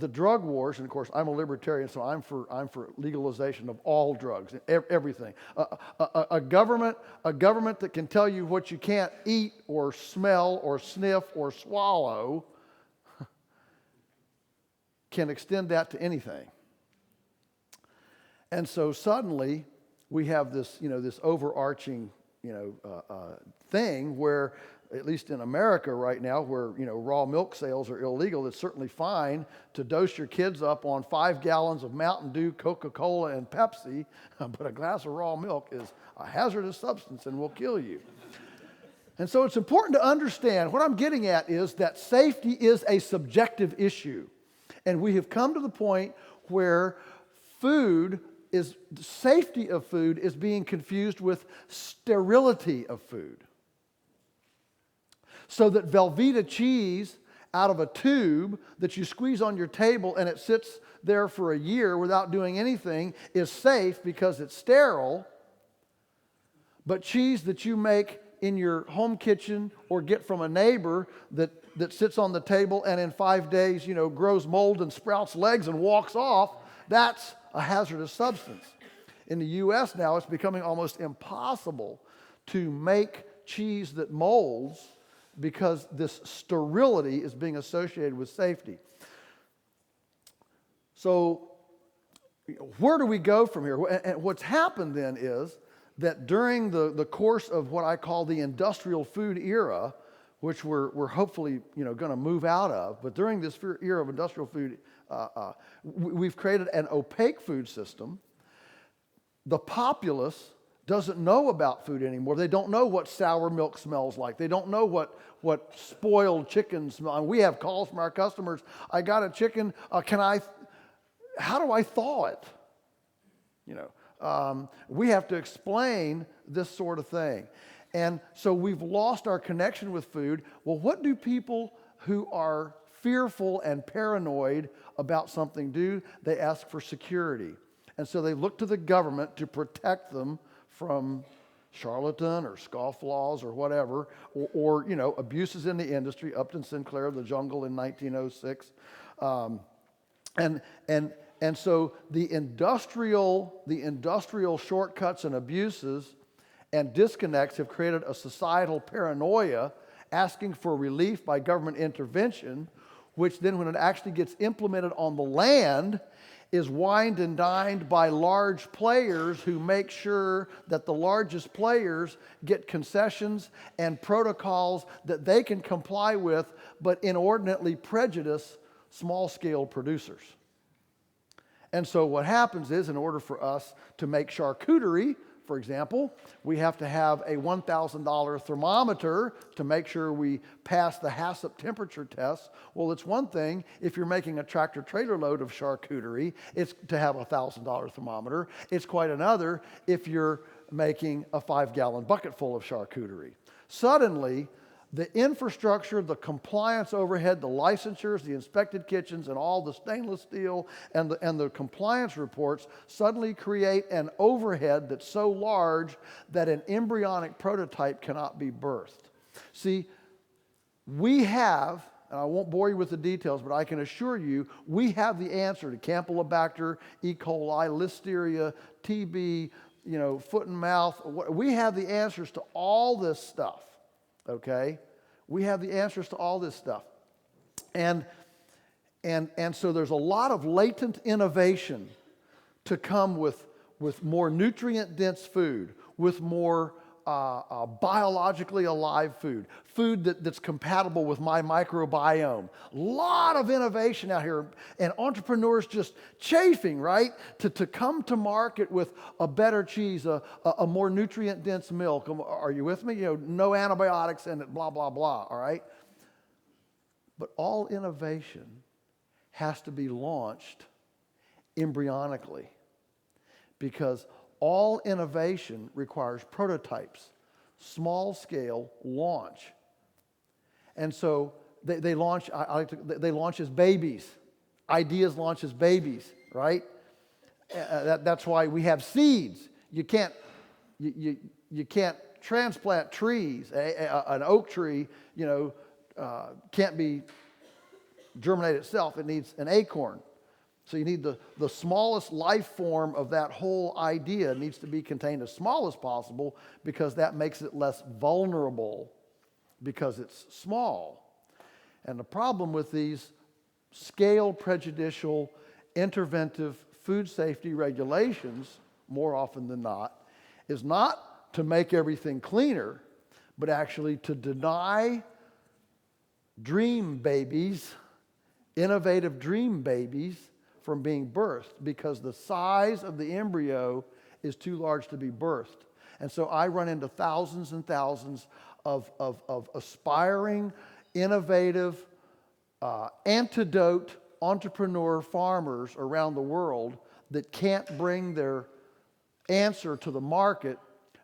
the drug wars, and of course I'm a libertarian, so I'm for legalization of all drugs, everything. A government that can tell you what you can't eat or smell or sniff or swallow can extend that to anything. And so suddenly we have this, this overarching, thing where, at least in America right now, where, raw milk sales are illegal, it's certainly fine to dose your kids up on 5 gallons of Mountain Dew, Coca-Cola, and Pepsi, but a glass of raw milk is a hazardous substance and will kill you. And so it's important to understand, what I'm getting at is that safety is a subjective issue. And we have come to the point where the safety of food is being confused with sterility of food. So that Velveeta cheese out of a tube that you squeeze on your table and it sits there for a year without doing anything is safe because it's sterile. But cheese that you make in your home kitchen or get from a neighbor that sits on the table and in 5 days, grows mold and sprouts legs and walks off, that's a hazardous substance. In the U.S. now, it's becoming almost impossible to make cheese that molds because this sterility is being associated with safety. So where do we go from here? And what's happened then is that during the course of what I call the industrial food era, which we're hopefully going to move out of, but during this era of industrial food, we've created an opaque food system. The populace doesn't know about food anymore. They don't know what sour milk smells like. They don't know what spoiled chicken smells like. We have calls from our customers. I got a chicken. How do I thaw it? We have to explain this sort of thing. And so we've lost our connection with food. Well, what do people who are fearful and paranoid about something do? They ask for security. And so they look to the government to protect them from charlatan or scofflaws or whatever, or abuses in the industry. Upton Sinclair, The Jungle in 1906. And so the industrial shortcuts and abuses and disconnects have created a societal paranoia asking for relief by government intervention, which then when it actually gets implemented on the land is wined and dined by large players who make sure that the largest players get concessions and protocols that they can comply with, but inordinately prejudice small-scale producers. And so what happens is, in order for us to make charcuterie, for example, we have to have a $1,000 thermometer to make sure we pass the HACCP temperature test. Well, it's one thing if you're making a tractor-trailer load of charcuterie, it's to have a $1,000 thermometer. It's quite another if you're making a 5-gallon bucket full of charcuterie. Suddenly, the infrastructure, the compliance overhead, the licensures, the inspected kitchens, and all the stainless steel and the compliance reports suddenly create an overhead that's so large that an embryonic prototype cannot be birthed. See, we have, and I won't bore you with the details, but I can assure you, we have the answer to Campylobacter, E. coli, Listeria, TB, foot and mouth. We have the answers to all this stuff. Okay? We have the answers to all this stuff. And so there's a lot of latent innovation to come with more nutrient-dense food, with more biologically alive food that's compatible with my microbiome. A lot of innovation out here, and entrepreneurs just chafing, right, to come to market with a better cheese, a more nutrient-dense milk. Are you with me? No antibiotics in it, blah, blah, blah, all right? But all innovation has to be launched embryonically, because all innovation requires prototypes, small-scale launch. And so they launch as babies. Ideas launch as babies, right? That's why we have seeds. You can't transplant trees. An oak tree, can't be germinate itself, it needs an acorn. So you need the smallest life form of that whole idea needs to be contained as small as possible, because that makes it less vulnerable because it's small. And the problem with these scale prejudicial interventive food safety regulations, more often than not, is not to make everything cleaner, but actually to deny dream babies, innovative dream babies, from being birthed, because the size of the embryo is too large to be birthed. And so I run into thousands and thousands of aspiring, innovative, antidote entrepreneur farmers around the world that can't bring their answer to the market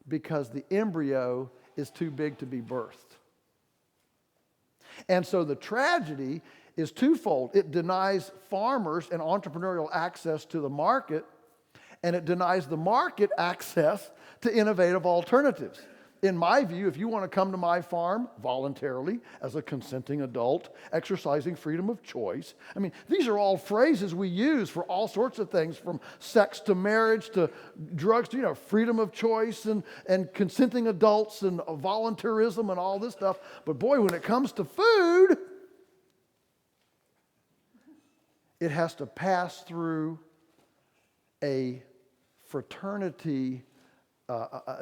because the embryo is too big to be birthed. And so the tragedy is twofold. It denies farmers and entrepreneurial access to the market, and it denies the market access to innovative alternatives. In my view, if you want to come to my farm voluntarily as a consenting adult, exercising freedom of choice, I mean, these are all phrases we use for all sorts of things, from sex to marriage to drugs to, freedom of choice and consenting adults and voluntarism and all this stuff. But boy, when it comes to food, it has to pass through a fraternity.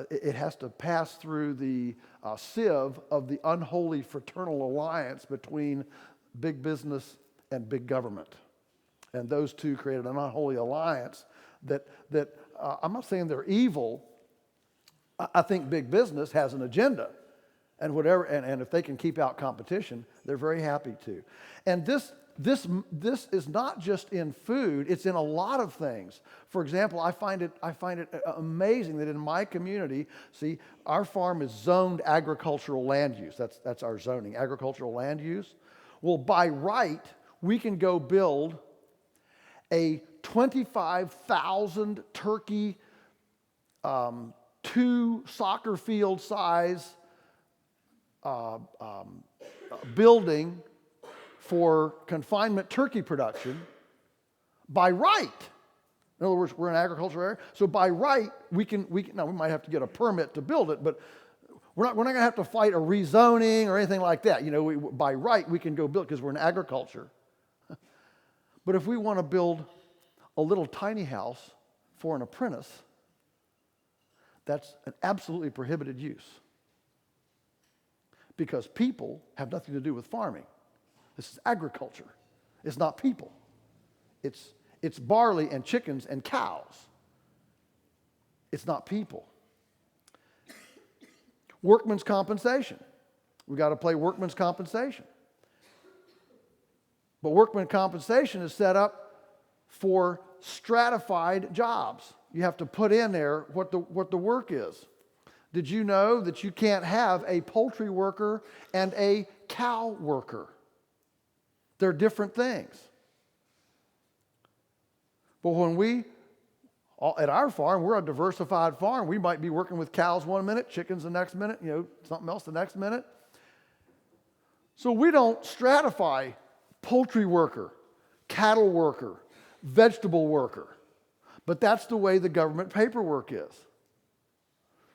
It has to pass through the sieve of the unholy fraternal alliance between big business and big government. And those two created an unholy alliance that I'm not saying they're evil. I think big business has an agenda. And whatever, and if they can keep out competition, they're very happy to. And this is not just in food, it's in a lot of things. For example, I find it amazing that in my community, see, our farm is zoned agricultural land use. That's our zoning, agricultural land use. Well, by right, we can go build a 25,000 turkey, 2 soccer field size building for confinement turkey production by right. In other words, we're in an agricultural area, so by right we can now we might have to get a permit to build it, but we're not going to have to fight a rezoning or anything like that. By right we can go build because we're in agriculture. But if we want to build a little tiny house for an apprentice, that's an absolutely prohibited use, because people have nothing to do with farming. This is agriculture. It's not people. It's barley and chickens and cows. It's not people. Workman's compensation. We've got to play workman's compensation. But workman's compensation is set up for stratified jobs. You have to put in there what the work is. Did you know that you can't have a poultry worker and a cow worker? They're different things. But at our farm, we're a diversified farm. We might be working with cows one minute, chickens the next minute, something else the next minute. So we don't stratify poultry worker, cattle worker, vegetable worker. But that's the way the government paperwork is.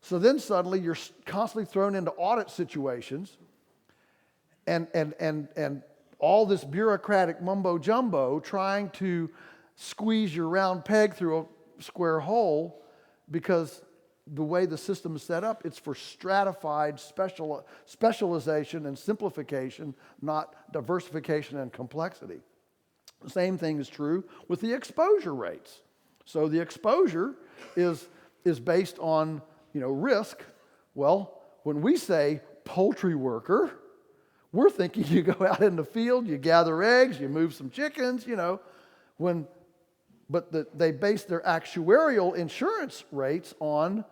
So then suddenly you're constantly thrown into audit situations and all this bureaucratic mumbo jumbo trying to squeeze your round peg through a square hole, because the way the system is set up, it's for stratified specialization and simplification, not diversification and complexity. The same thing is true with the exposure rates. So the exposure is based on risk. But when we say poultry worker, we're thinking you go out in the field, you gather eggs, you move some chickens, but they base their actuarial insurance rates on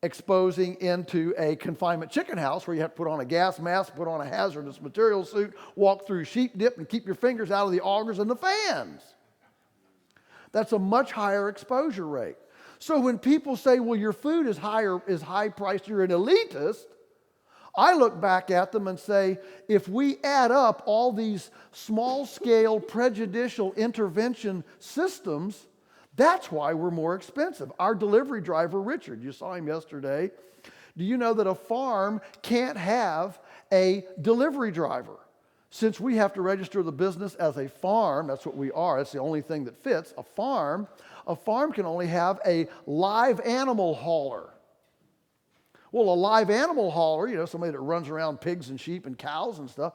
exposing into a confinement chicken house where you have to put on a gas mask, put on a hazardous material suit, walk through sheep dip, and keep your fingers out of the augers and the fans. That's a much higher exposure rate. So when people say, well, your food is high priced, you're an elitist, I look back at them and say, if we add up all these small-scale prejudicial intervention systems, that's why we're more expensive. Our delivery driver, Richard, you saw him yesterday. Do you know that a farm can't have a delivery driver? Since we have to register the business as a farm, that's what we are, that's the only thing that fits, a farm can only have a live animal hauler. Well, a live animal hauler, somebody that runs around pigs and sheep and cows and stuff,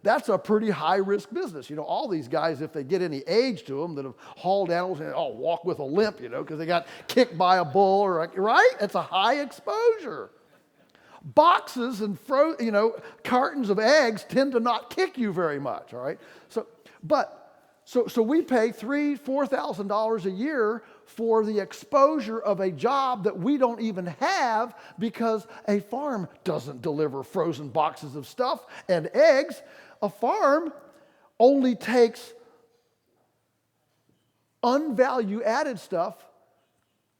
that's a pretty high-risk business. All these guys, if they get any age to them that have hauled animals, walk with a limp, because they got kicked by a bull, right? It's a high exposure. Boxes and cartons of eggs tend to not kick you very much, all right? So we pay $3,000-$4,000 a year for the exposure of a job that we don't even have because a farm doesn't deliver frozen boxes of stuff and eggs. A farm only takes unvalue-added stuff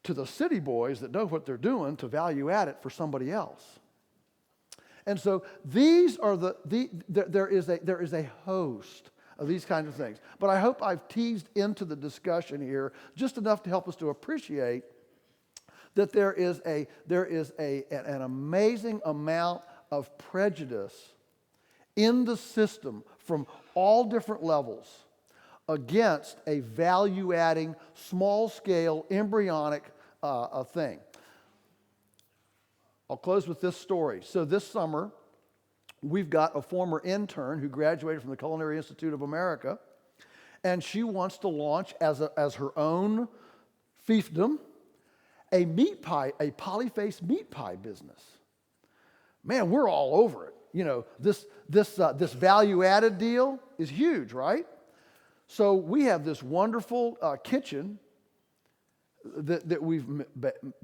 to the city boys that know what they're doing to value add it for somebody else. And so these are there is a host of these kinds of things. But I hope I've teased into the discussion here just enough to help us to appreciate that there is an amazing amount of prejudice in the system from all different levels against a value-adding, small-scale, embryonic thing. I'll close with this story. So this summer, we've got a former intern who graduated from the Culinary Institute of America, and she wants to launch as her own fiefdom a polyface meat pie business. Man, we're all over it. This value-added deal is huge, right? So we have this wonderful kitchen that we've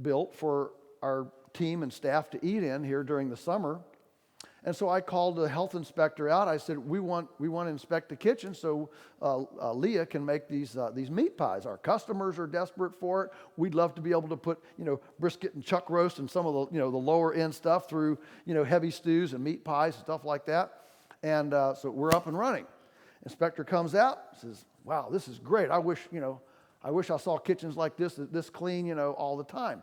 built for our team and staff to eat in here during the summer. And so I called the health inspector out. I said, we want to inspect the kitchen so Leah can make these meat pies. Our customers are desperate for it. We'd love to be able to put brisket and chuck roast and some of the the lower end stuff through heavy stews and meat pies and stuff like that. And so we're up and running. Inspector comes out, says, "Wow, this is great. I wish I saw kitchens like this clean all the time."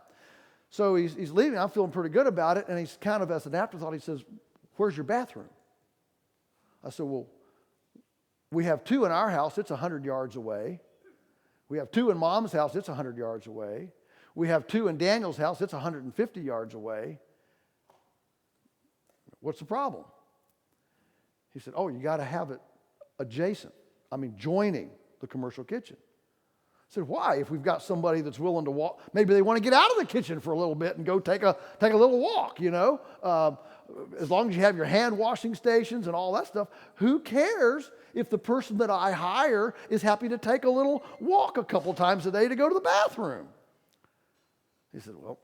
So he's leaving. I'm feeling pretty good about it, and he's kind of as an afterthought. He says, "Where's your bathroom?" I said, "Well, we have 2 in our house. It's 100 yards away. We have 2 in Mom's house. It's 100 yards away. We have 2 in Daniel's house. It's 150 yards away. What's the problem?" He said, "Oh, you got to have it joining the commercial kitchen." I said, "Why? If we've got somebody that's willing to walk, maybe they want to get out of the kitchen for a little bit and go take a little walk, as long as you have your hand washing stations and all that stuff. Who cares if the person that I hire is happy to take a little walk a couple times a day to go to the bathroom?" He said, "Well,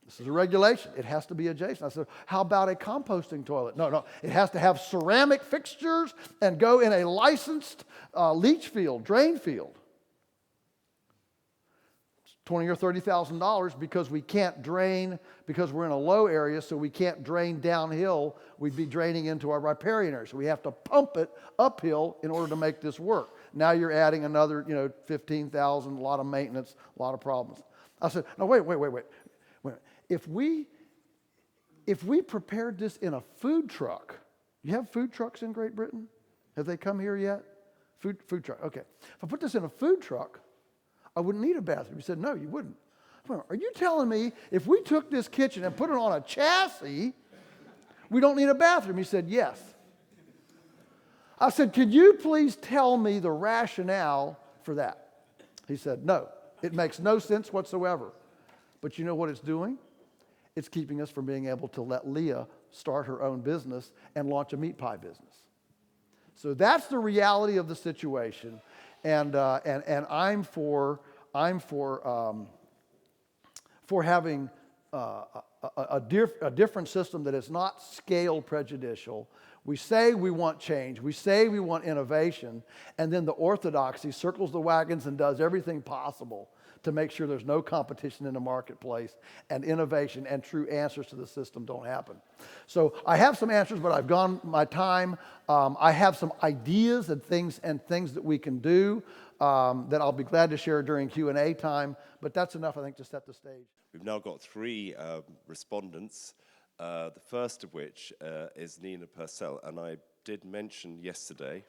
this is a regulation. It has to be adjacent." I said, "How about a composting toilet?" No, it has to have ceramic fixtures and go in a licensed leach field, drain field. $20,000 or $30,000 because we can't drain, because we're in a low area, so we can't drain downhill. We'd be draining into our riparian area. So we have to pump it uphill in order to make this work. Now you're adding another, $15,000, a lot of maintenance, a lot of problems. I said, "No, wait. If we prepared this in a food truck," you have food trucks in Great Britain? Have they come here yet? Food truck, okay. If I put this in a food truck, I wouldn't need a bathroom. He said, "No, you wouldn't." Well, are you telling me if we took this kitchen and put it on a chassis, we don't need a bathroom? He said, "Yes." I said, "Could you please tell me the rationale for that?" He said, "No, it makes no sense whatsoever. But you know what it's doing? It's keeping us from being able to let Leah start her own business and launch a meat pie business." So that's the reality of the situation. And I'm for having a different system that is not scale prejudicial. We say we want change. We say we want innovation. And then the orthodoxy circles the wagons and does everything possible to make sure there's no competition in the marketplace and innovation and true answers to the system don't happen. So I have some answers, but I've gone my time. I have some ideas and things that we can do that I'll be glad to share during Q&A time, but that's enough, I think, to set the stage. We've now got 3 respondents, the first of which is Nina Purcell, and I did mention yesterday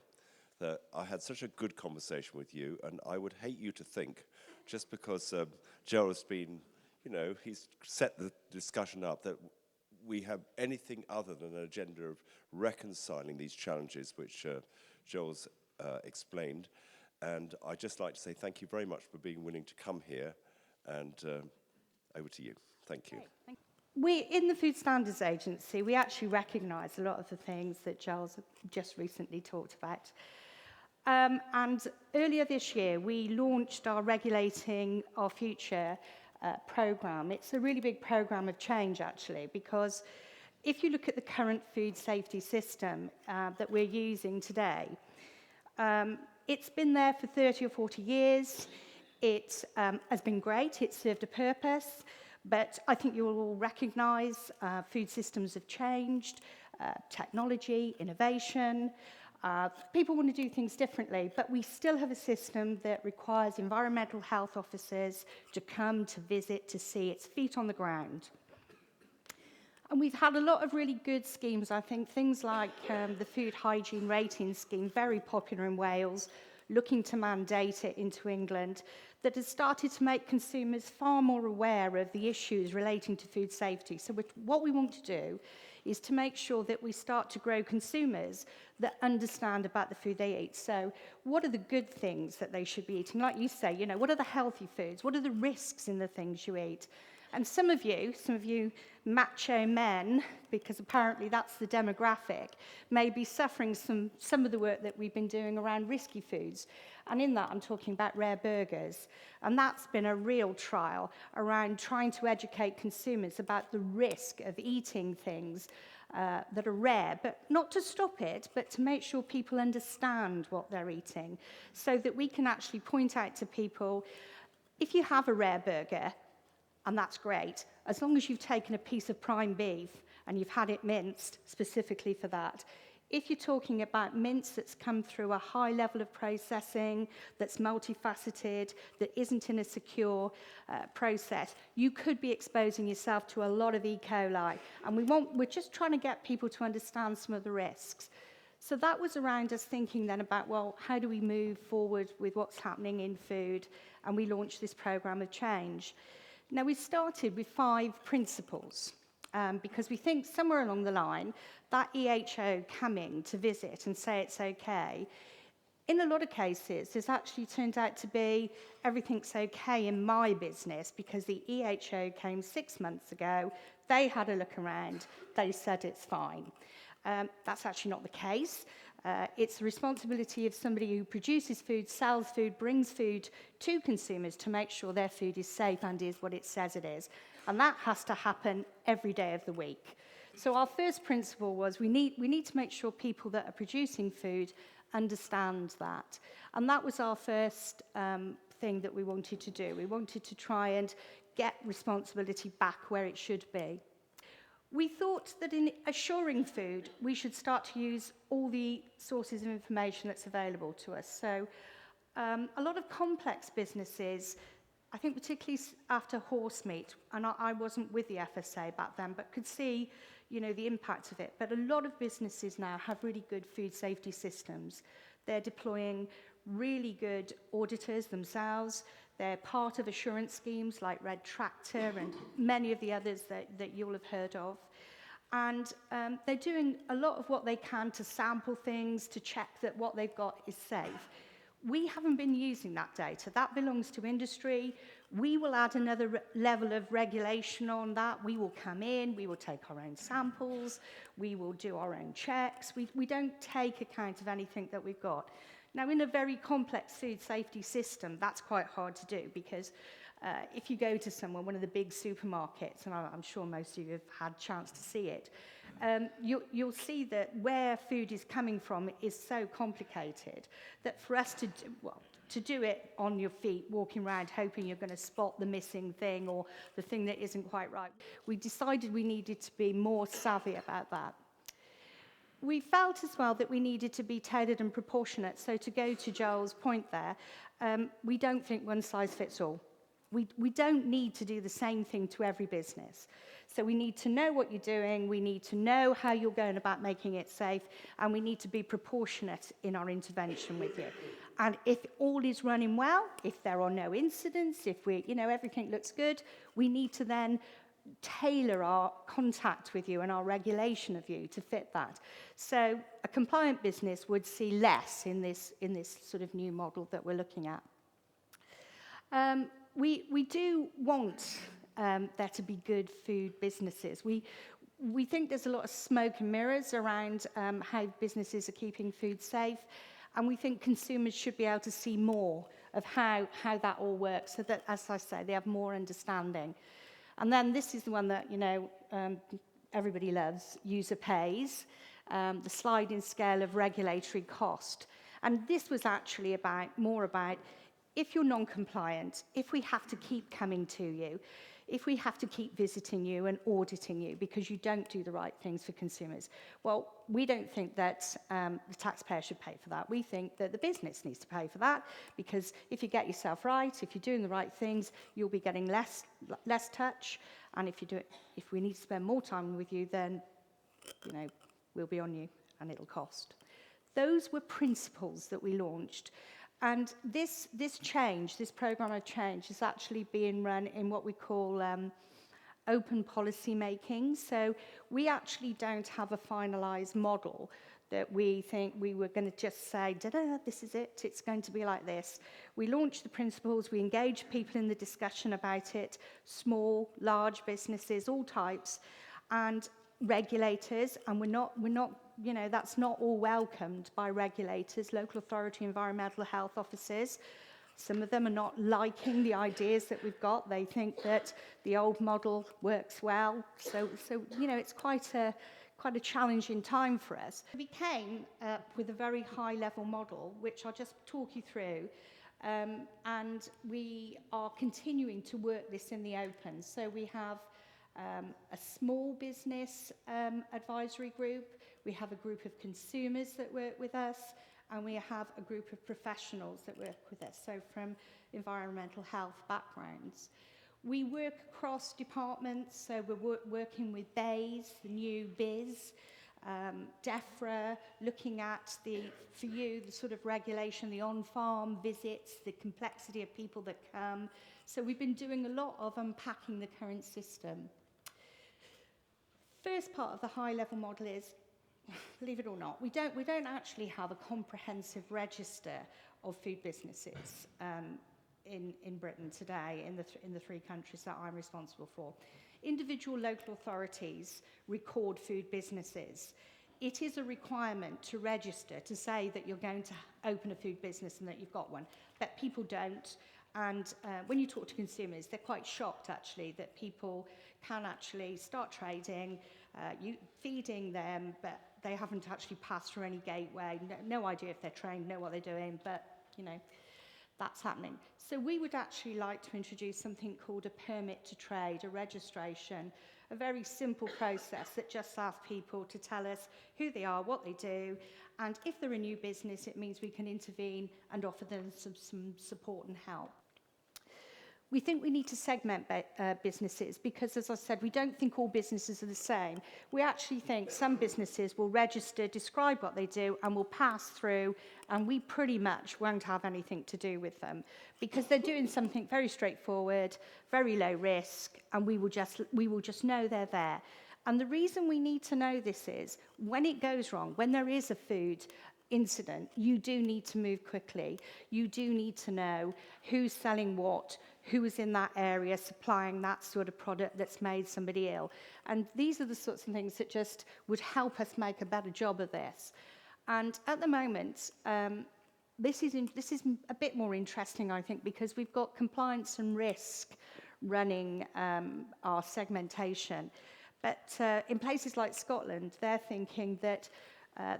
that I had such a good conversation with you, and I would hate you to think, just because Joel has been, he's set the discussion up, that we have anything other than an agenda of reconciling these challenges, which Joel's explained. And I'd just like to say thank you very much for being willing to come here, and over to you. Thank you. Great. We, in the Food Standards Agency, we actually recognise a lot of the things that Joel's just recently talked about. And earlier this year, we launched our Regulating Our Future programme. It's a really big programme of change, actually, because if you look at the current food safety system that we're using today, it's been there for 30 or 40 years. It has been great. It's served a purpose. But I think you will all recognise food systems have changed, technology, innovation. People want to do things differently, but we still have a system that requires environmental health officers to come, to visit, to see its feet on the ground. And we've had a lot of really good schemes. I think things like the Food Hygiene Rating Scheme, very popular in Wales, looking to mandate it into England, that has started to make consumers far more aware of the issues relating to food safety. So what we want to do is to make sure that we start to grow consumers that understand about the food they eat. So what are the good things that they should be eating? Like you say, what are the healthy foods? What are the risks in the things you eat? And some of you macho men, because apparently that's the demographic, may be suffering some of the work that we've been doing around risky foods. And in that, I'm talking about rare burgers. And that's been a real trial around trying to educate consumers about the risk of eating things that are rare, but not to stop it, but to make sure people understand what they're eating, so that we can actually point out to people, if you have a rare burger, and that's great, as long as you've taken a piece of prime beef and you've had it minced specifically for that. If you're talking about mince that's come through a high level of processing, that's multifaceted, that isn't in a secure process, you could be exposing yourself to a lot of E. coli. And we're just trying to get people to understand some of the risks. So that was around us thinking then about, well, how do we move forward with what's happening in food? And we launched this programme of change. Now, we started with 5 principles because we think somewhere along the line, that EHO coming to visit and say it's okay, in a lot of cases, it's actually turned out to be everything's okay in my business because the EHO came 6 months ago, they had a look around, they said it's fine. That's actually not the case. It's the responsibility of somebody who produces food, sells food, brings food to consumers to make sure their food is safe and is what it says it is. And that has to happen every day of the week. So our first principle was we need to make sure people that are producing food understand that. And that was our first thing that we wanted to do. We wanted to try and get responsibility back where it should be. We thought that in assuring food, we should start to use all the sources of information that's available to us. So a lot of complex businesses, I think particularly after horse meat, and I wasn't with the FSA back then, but could see, the impact of it. But a lot of businesses now have really good food safety systems. They're deploying really good auditors themselves. They're part of assurance schemes like Red Tractor and many of the others that you'll have heard of. And they're doing a lot of what they can to sample things, to check that what they've got is safe. We haven't been using that data. That belongs to industry. We will add another level of regulation on that. We will come in, we will take our own samples, we will do our own checks. We don't take account of anything that we've got. Now, in a very complex food safety system, that's quite hard to do because if you go to one of the big supermarkets, and I'm sure most of you have had a chance to see it, you'll see that where food is coming from is so complicated that for us to to do it on your feet, walking around hoping you're going to spot the missing thing or the thing that isn't quite right. We decided we needed to be more savvy about that. We felt as well that we needed to be tailored and proportionate. So to go to Joel's point there, we don't think one size fits all. We don't need to do the same thing to every business. So we need to know what you're doing, we need to know how you're going about making it safe, and we need to be proportionate in our intervention with you. And if all is running well, if there are no incidents, if everything looks good, we need to then tailor our contact with you and our regulation of you to fit that. So a compliant business would see less in this sort of new model that we're looking at. We do want there to be good food businesses. We think there's a lot of smoke and mirrors around how businesses are keeping food safe, and we think consumers should be able to see more of how that all works, so that, as I say, they have more understanding. And then this is the one that everybody loves: user pays, the sliding scale of regulatory cost. And this was actually more about if you're non-compliant, if we have to keep coming to you, if we have to keep visiting you and auditing you because you don't do the right things for consumers, well, we don't think that the taxpayer should pay for that. We think that the business needs to pay for that, because if you get yourself right, if you're doing the right things, you'll be getting less touch. And if we need to spend more time with you, then we'll be on you and it'll cost. Those were principles that we launched. And this program of change is actually being run in what we call open policy making. So we actually don't have a finalized model that we think we were going to just say, da-da, this is it, it's going to be like this. We launched the principles, we engaged people in the discussion about it, small, large businesses, all types, and regulators, and we're not that's not all welcomed by regulators, local authority, environmental health officers. Some of them are not liking the ideas that we've got. They think that the old model works well. So it's quite a challenging time for us. We came up with a very high-level model, which I'll just talk you through, and we are continuing to work this in the open. So we have a small business advisory group, we have a group of consumers that work with us, and we have a group of professionals that work with us, so from environmental health backgrounds. We work across departments, so we're working with BAYS, the new BIS, DEFRA, looking at the sort of regulation, the on-farm visits, the complexity of people that come. So we've been doing a lot of unpacking the current system. First part of the high-level model is, believe it or not, we don't actually have a comprehensive register of food businesses in Britain today, in the three countries that I'm responsible for. Individual local authorities record food businesses. It is a requirement to register to say that you're going to open a food business and that you've got one, but people don't. And when you talk to consumers, they're quite shocked, actually, that people can actually start trading, you feeding them, but they haven't actually passed through any gateway, no idea if they're trained, know what they're doing, but, that's happening. So we would actually like to introduce something called a permit to trade, a registration, a very simple process that just asks people to tell us who they are, what they do, and if they're a new business, it means we can intervene and offer them some support and help. We think we need to segment businesses because, as I said, we don't think all businesses are the same. We actually think some businesses will register, describe what they do, and will pass through, and we pretty much won't have anything to do with them because they're doing something very straightforward, very low risk, and we will just know they're there. And the reason we need to know this is when it goes wrong, when there is a food incident, you do need to move quickly. You do need to know who's selling what, who is in that area supplying that sort of product that's made somebody ill. And these are the sorts of things that just would help us make a better job of this. And at the moment, this is a bit more interesting, I think, because we've got compliance and risk running our segmentation. But in places like Scotland, they're thinking that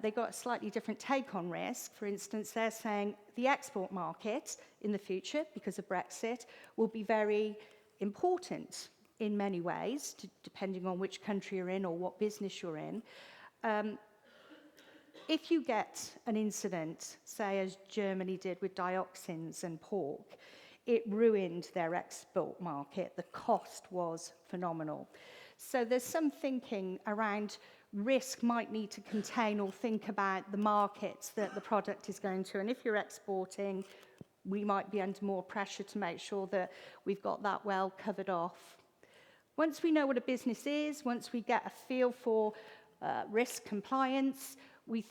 They got a slightly different take on risk. For instance, they're saying the export market in the future, because of Brexit, will be very important in many ways, depending on which country you're in or what business you're in. If you get an incident, say as Germany did with dioxins and pork, it ruined their export market. The cost was phenomenal. So there's some thinking around risk might need to contain or think about the markets that the product is going to. And if you're exporting, we might be under more pressure to make sure that we've got that well covered off. Once we know what a business is, once we get a feel for risk compliance, we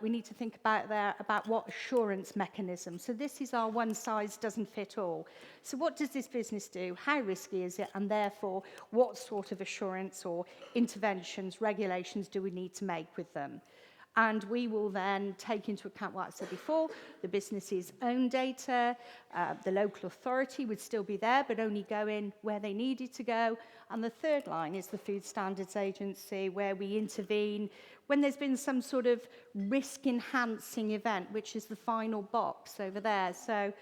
need to think about what assurance mechanism. So this is our one size doesn't fit all. So what does this business do? How risky is it? And therefore, what sort of assurance or interventions, regulations do we need to make with them? And we will then take into account what I said before, the business's own data, the local authority would still be there, but only go in where they needed to go. And the third line is the Food Standards Agency, where we intervene when there's been some sort of risk-enhancing event, which is the final box over there. So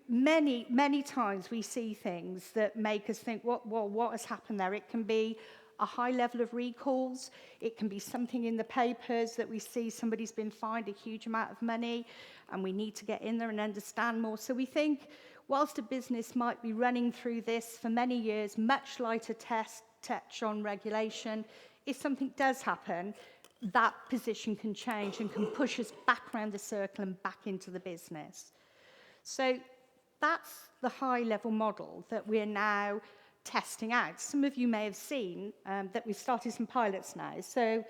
many times we see things that make us think, what has happened there? It can be a high level of recalls. It can be something in the papers that we see somebody's been fined a huge amount of money, and we need to get in there and understand more. So we think, whilst a business might be running through this for many years, much lighter touch on regulation, if something does happen, that position can change and can push us back around the circle and back into the business. So that's the high-level model that we're now testing out. Some of you may have seen that we've started some pilots now. So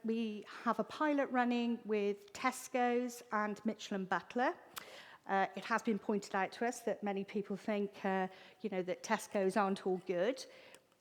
we have a pilot running with Tesco's and Mitchell & Butler. It has been pointed out to us that many people think, that Tesco's aren't all good.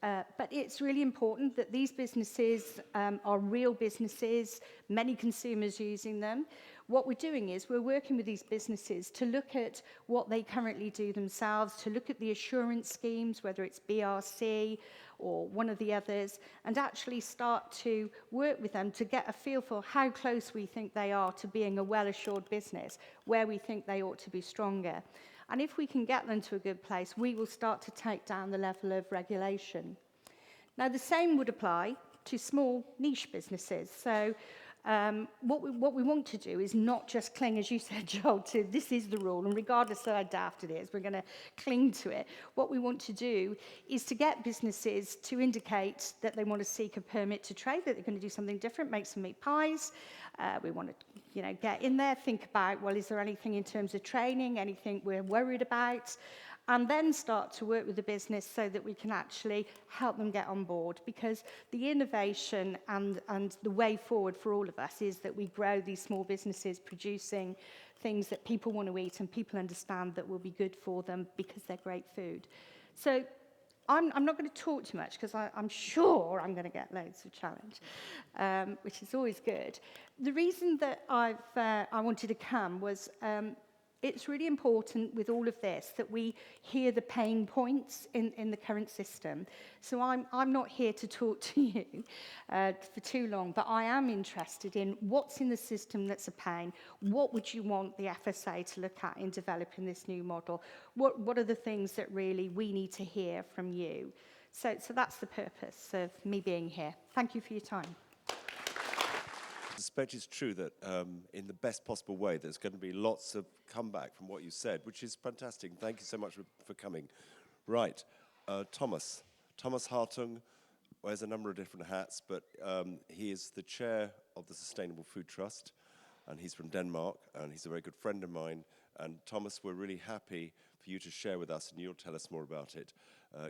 But it's really important that these businesses are real businesses, many consumers using them. What we're doing is we're working with these businesses to look at what they currently do themselves, to look at the assurance schemes, whether it's BRC or one of the others, and actually start to work with them to get a feel for how close we think they are to being a well-assured business, where we think they ought to be stronger. And if we can get them to a good place, we will start to take down the level of regulation. Now, the same would apply to small niche businesses. So what we want to do is not just cling, as you said, Joel, to this is the rule, and regardless of how daft it is, we're going to cling to it. What we want to do is to get businesses to indicate that they want to seek a permit to trade, that they're going to do something different, make some meat pies. We want to get in there, think about, well, is there anything in terms of training, anything we're worried about? And then start to work with the business so that we can actually help them get on board. Because the innovation and the way forward for all of us is that we grow these small businesses producing things that people want to eat and people understand that will be good for them because they're great food. So I'm not going to talk too much because I'm sure I'm going to get loads of challenge, which is always good. The reason that I wanted to come was it's really important with all of this that we hear the pain points in the current system. So I'm not here to talk to you for too long, but I am interested in what's in the system that's a pain. What would you want the FSA to look at in developing this new model? What are the things that really we need to hear from you? So that's the purpose of me being here. Thank you for your time. I suspect it's true that in the best possible way, there's going to be lots of comeback from what you said, which is fantastic. Thank you so much for coming. Right, Thomas Harttung wears a number of different hats, but he is the chair of the Sustainable Food Trust, and he's from Denmark, and he's a very good friend of mine. And Thomas, we're really happy for you to share with us, and you'll tell us more about it,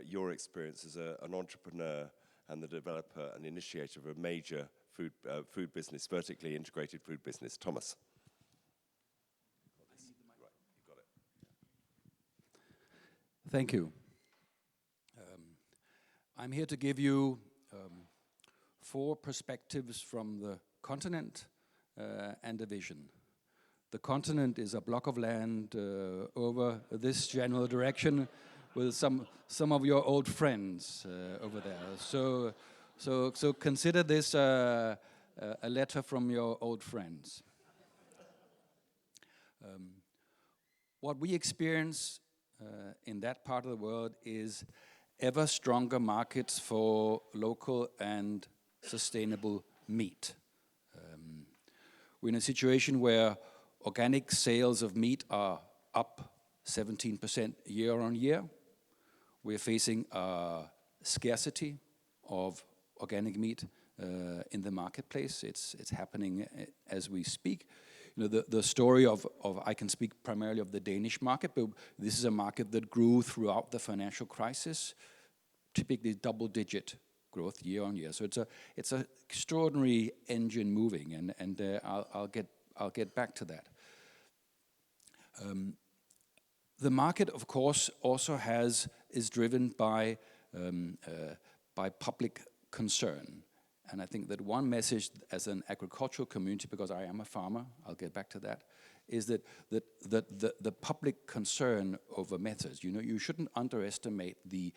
your experience as an entrepreneur and the developer and initiator of a major food business, vertically integrated food business. Thomas. Right, you got it. Thank you. I'm here to give you 4 perspectives from the continent and a vision. The continent is a block of land over this general direction with some of your old friends over there. So consider this a letter from your old friends. What we experience in that part of the world is ever stronger markets for local and sustainable meat. We're in a situation where organic sales of meat are up 17% year on year. We're facing a scarcity of organic meat in the marketplace. It's happening as we speak. You know, the story of I can speak primarily of the Danish market, but this is a market that grew throughout the financial crisis, typically double-digit growth year on year. So it's a extraordinary engine moving, and I'll get back to that. The market, of course, also is driven by public concern. And I think that one message as an agricultural community, because I am a farmer, I'll get back to that, is that the public concern over methods. You know, you shouldn't underestimate the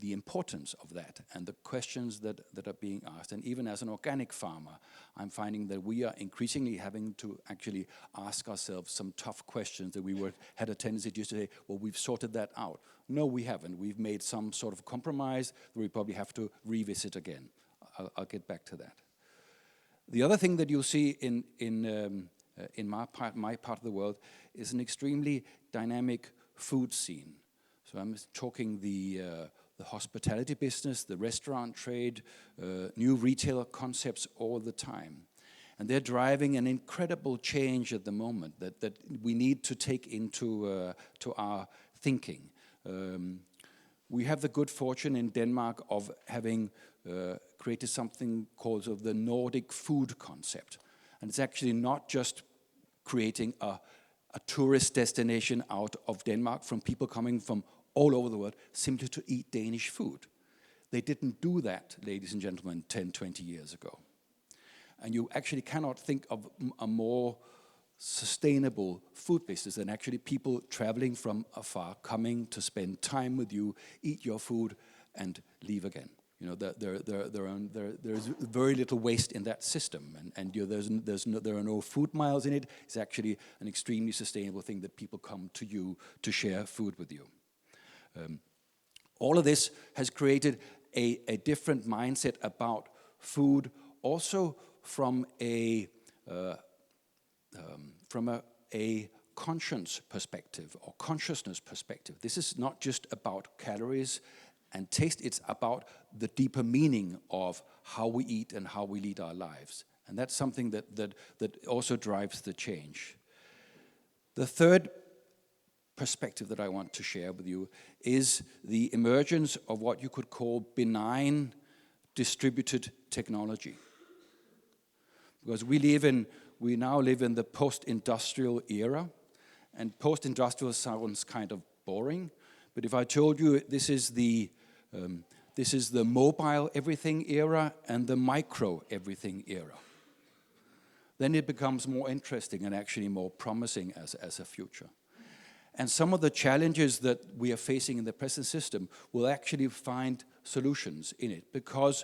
importance of that and the questions that are being asked. And even as an organic farmer, I'm finding that we are increasingly having to actually ask ourselves some tough questions that we had a tendency just to say, well, we've sorted that out. No, we haven't. We've made some sort of compromise that we probably have to revisit again. I'll get back to that. The other thing that you'll see in my part of the world is an extremely dynamic food scene. So I'm talking the hospitality business, the restaurant trade, new retail concepts all the time. And they're driving an incredible change at the moment that we need to take into to our thinking. We have the good fortune in Denmark of having created something called the Nordic food concept. And it's actually not just creating a tourist destination out of Denmark from people coming from all over the world simply to eat Danish food. They didn't do that, ladies and gentlemen, 10, 20 years ago. And you actually cannot think of a more sustainable food business than actually people traveling from afar, coming to spend time with you, eat your food, and leave again. You know, there's very little waste in that system, and there are no food miles in it. It's actually an extremely sustainable thing that people come to you to share food with you. All of this has created a different mindset about food, also from a conscience perspective or consciousness perspective. This is not just about calories and taste, it's about the deeper meaning of how we eat and how we lead our lives. And that's something that also drives the change. The third perspective that I want to share with you is the emergence of what you could call benign distributed technology. Because we now live in the post-industrial era, and post-industrial sounds kind of boring. But if I told you this is the mobile everything era and the micro everything era, then it becomes more interesting and actually more promising as a future. And some of the challenges that we are facing in the present system will actually find solutions in it, because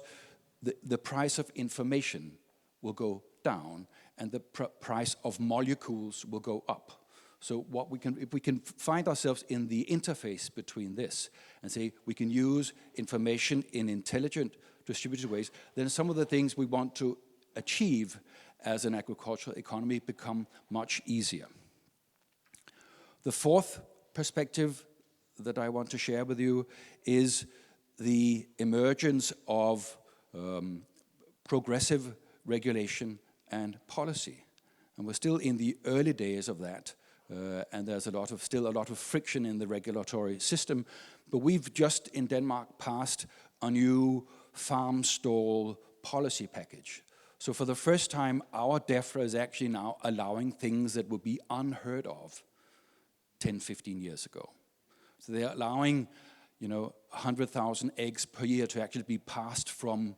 the price of information will go down and the price of molecules will go up. So if we can find ourselves in the interface between this and say we can use information in intelligent, distributed ways, then some of the things we want to achieve as an agricultural economy become much easier. The fourth perspective that I want to share with you is the emergence of progressive regulation and policy. And we're still in the early days of that. And there's still a lot of friction in the regulatory system. But we've just in Denmark passed a new farm stall policy package. So for the first time, our DEFRA is actually now allowing things that would be unheard of 10, 15 years ago. So they're allowing, 100,000 eggs per year to actually be passed from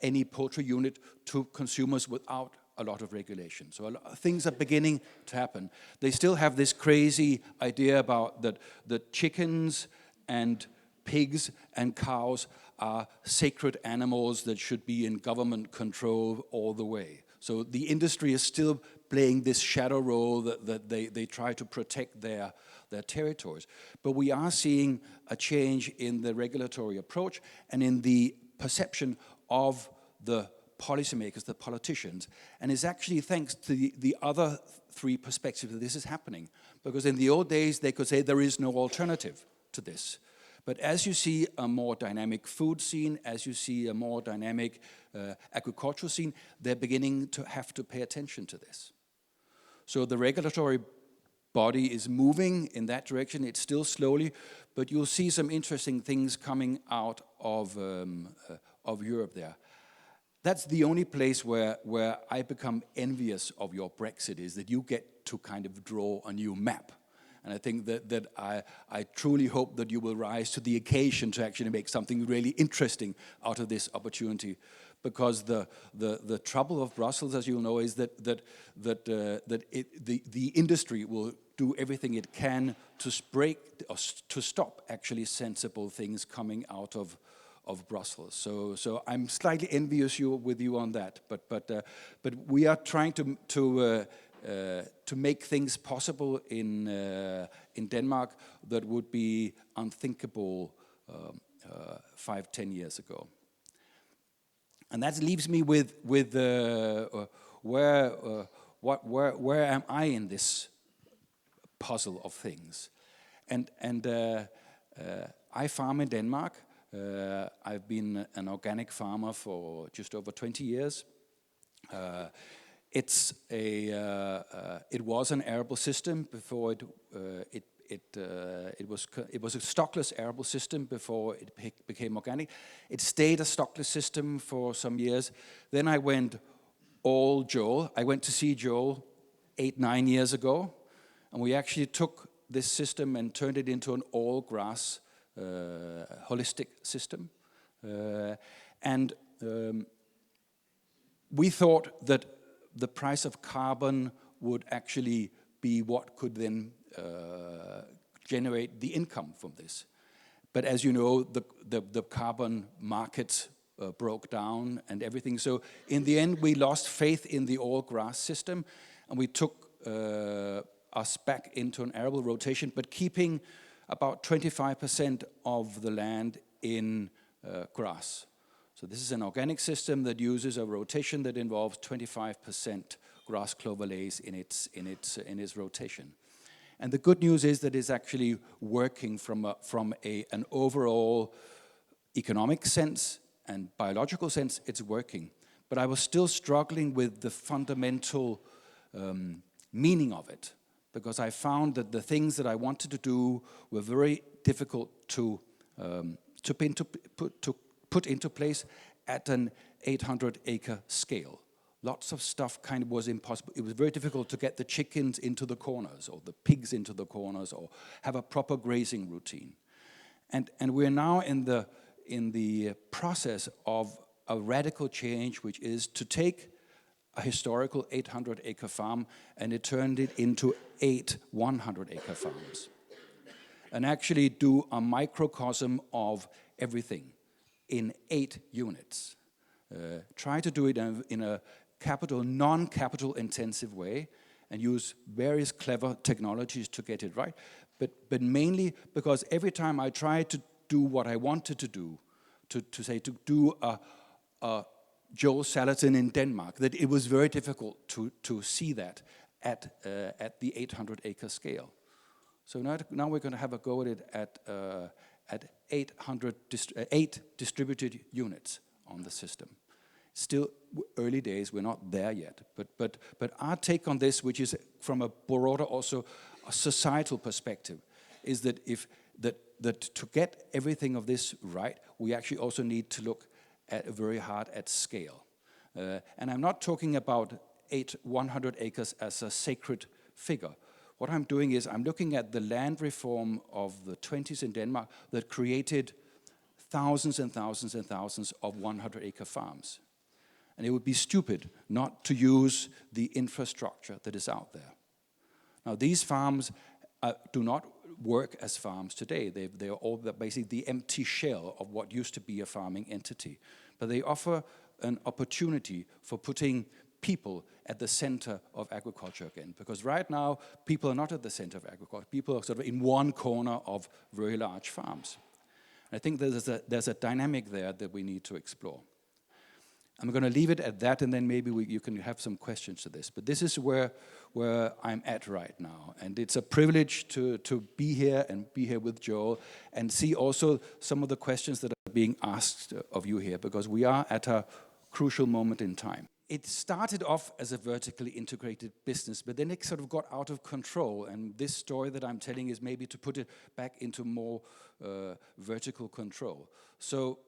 any poultry unit to consumers without a lot of regulation. So things are beginning to happen. They still have this crazy idea about that chickens and pigs and cows are sacred animals that should be in government control all the way. So the industry is still playing this shadow role that they try to protect their territories. But we are seeing a change in the regulatory approach and in the perception of the policymakers, the politicians. And it's actually thanks to the other three perspectives that this is happening. Because in the old days, they could say there is no alternative to this. But as you see a more dynamic food scene, as you see a more dynamic agricultural scene, they're beginning to have to pay attention to this. So the regulatory body is moving in that direction. It's still slowly, but you'll see some interesting things coming out of Europe there. That's the only place where I become envious of your Brexit, is that you get to kind of draw a new map. And I think that I truly hope that you will rise to the occasion to actually make something really interesting out of this opportunity. Because the trouble of Brussels, as you'll know, is that the industry will do everything it can to break or to stop actually sensible things coming out of Brussels. So I'm slightly envious with you on that. But we are trying to make things possible in Denmark that would be unthinkable 5-10 years ago. And that leaves me with where am I in this puzzle of things? And I farm in Denmark. I've been an organic farmer for just over 20 years. It was an arable system before it was a stockless arable system before it became organic. It stayed a stockless system for some years. Then I went all Joel. I went to see Joel 8-9 years ago, and we actually took this system and turned it into an all grass holistic system. We thought that the price of carbon would actually be what could then generate the income from this. But as you know, the carbon market broke down and everything. So in the end, we lost faith in the all-grass system, and we took us back into an arable rotation, but keeping about 25% of the land in grass. So this is an organic system that uses a rotation that involves 25% grass clover lays in its rotation. And the good news is that it's actually working from an overall economic sense and biological sense. It's working. But I was still struggling with the fundamental meaning of it, because I found that the things that I wanted to do were very difficult to put into place at an 800-acre scale. Lots of stuff kind of was impossible. It was very difficult to get the chickens into the corners or the pigs into the corners or have a proper grazing routine. And we're now in the process of a radical change, which is to take a historical 800-acre farm and it turned it into 8 100-acre farms. And actually do a microcosm of everything in 8 units. Try to do it in a non-capital intensive way and use various clever technologies to get it right. But mainly because every time I tried to do what I wanted to do, to do a Joel Salatin in Denmark, that it was very difficult to see that at the 800-acre scale. So now we're going to have a go at it at 8 distributed units on the system. Still early days, we're not there yet. But our take on this, which is from a broader, also a societal perspective, is that to get everything of this right, we actually also need to look very hard at scale. And I'm not talking about 100 acres as a sacred figure. What I'm doing is I'm looking at the land reform of the 20s in Denmark that created thousands and thousands and thousands of 100-acre farms. And it would be stupid not to use the infrastructure that is out there. Now, these farms do not work as farms today. They're all basically the empty shell of what used to be a farming entity. But they offer an opportunity for putting people at the center of agriculture again. Because right now, people are not at the center of agriculture. People are sort of in one corner of very large farms. I think there's a dynamic there that we need to explore. I'm going to leave it at that, and then maybe you can have some questions to this. But this is where I'm at right now. And it's a privilege to be here and be here with Joel and see also some of the questions that are being asked of you here, because we are at a crucial moment in time. It started off as a vertically integrated business, but then it sort of got out of control. And this story that I'm telling is maybe to put it back into more vertical control. So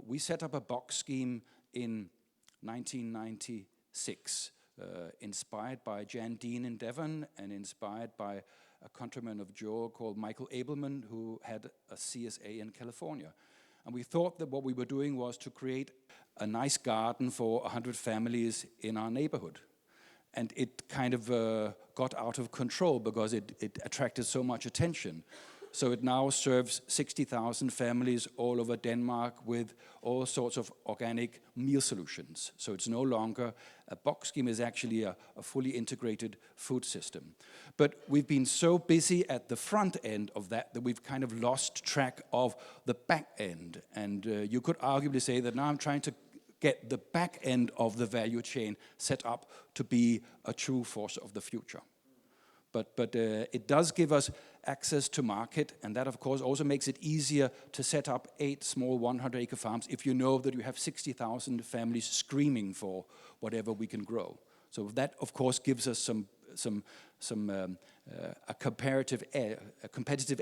we set up a box scheme in 1996, inspired by Jan Dean in Devon and inspired by a countryman of Joel called Michael Abelman, who had a CSA in California. And we thought that what we were doing was to create a nice garden for 100 families in our neighborhood. And it kind of got out of control because it attracted so much attention. So it now serves 60,000 families all over Denmark with all sorts of organic meal solutions. So it's no longer a box scheme, it's actually a fully integrated food system. But we've been so busy at the front end of that we've kind of lost track of the back end. And you could arguably say that now I'm trying to get the back end of the value chain set up to be a true force of the future. But it does give us access to market, and that of course also makes it easier to set up 8 small 100-acre farms if you know that you have 60,000 families screaming for whatever we can grow. So that of course gives us a competitive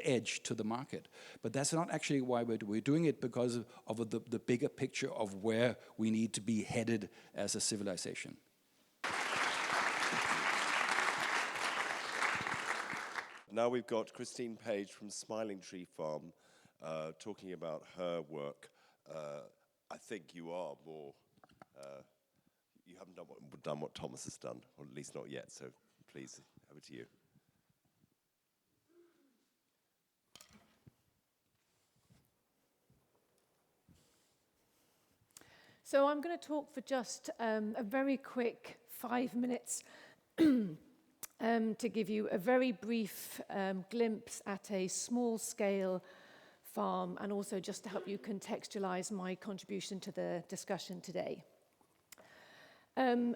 edge to the market. But that's not actually why we're doing it, because of the bigger picture of where we need to be headed as a civilization. Now we've got Christine Page from Smiling Tree Farm talking about her work. I think you are more, you haven't done what Thomas has done, or at least not yet, so please, over to you. So I'm going to talk for just a very quick 5 minutes to give you a very brief glimpse at a small-scale farm, and also just to help you contextualize my contribution to the discussion today. And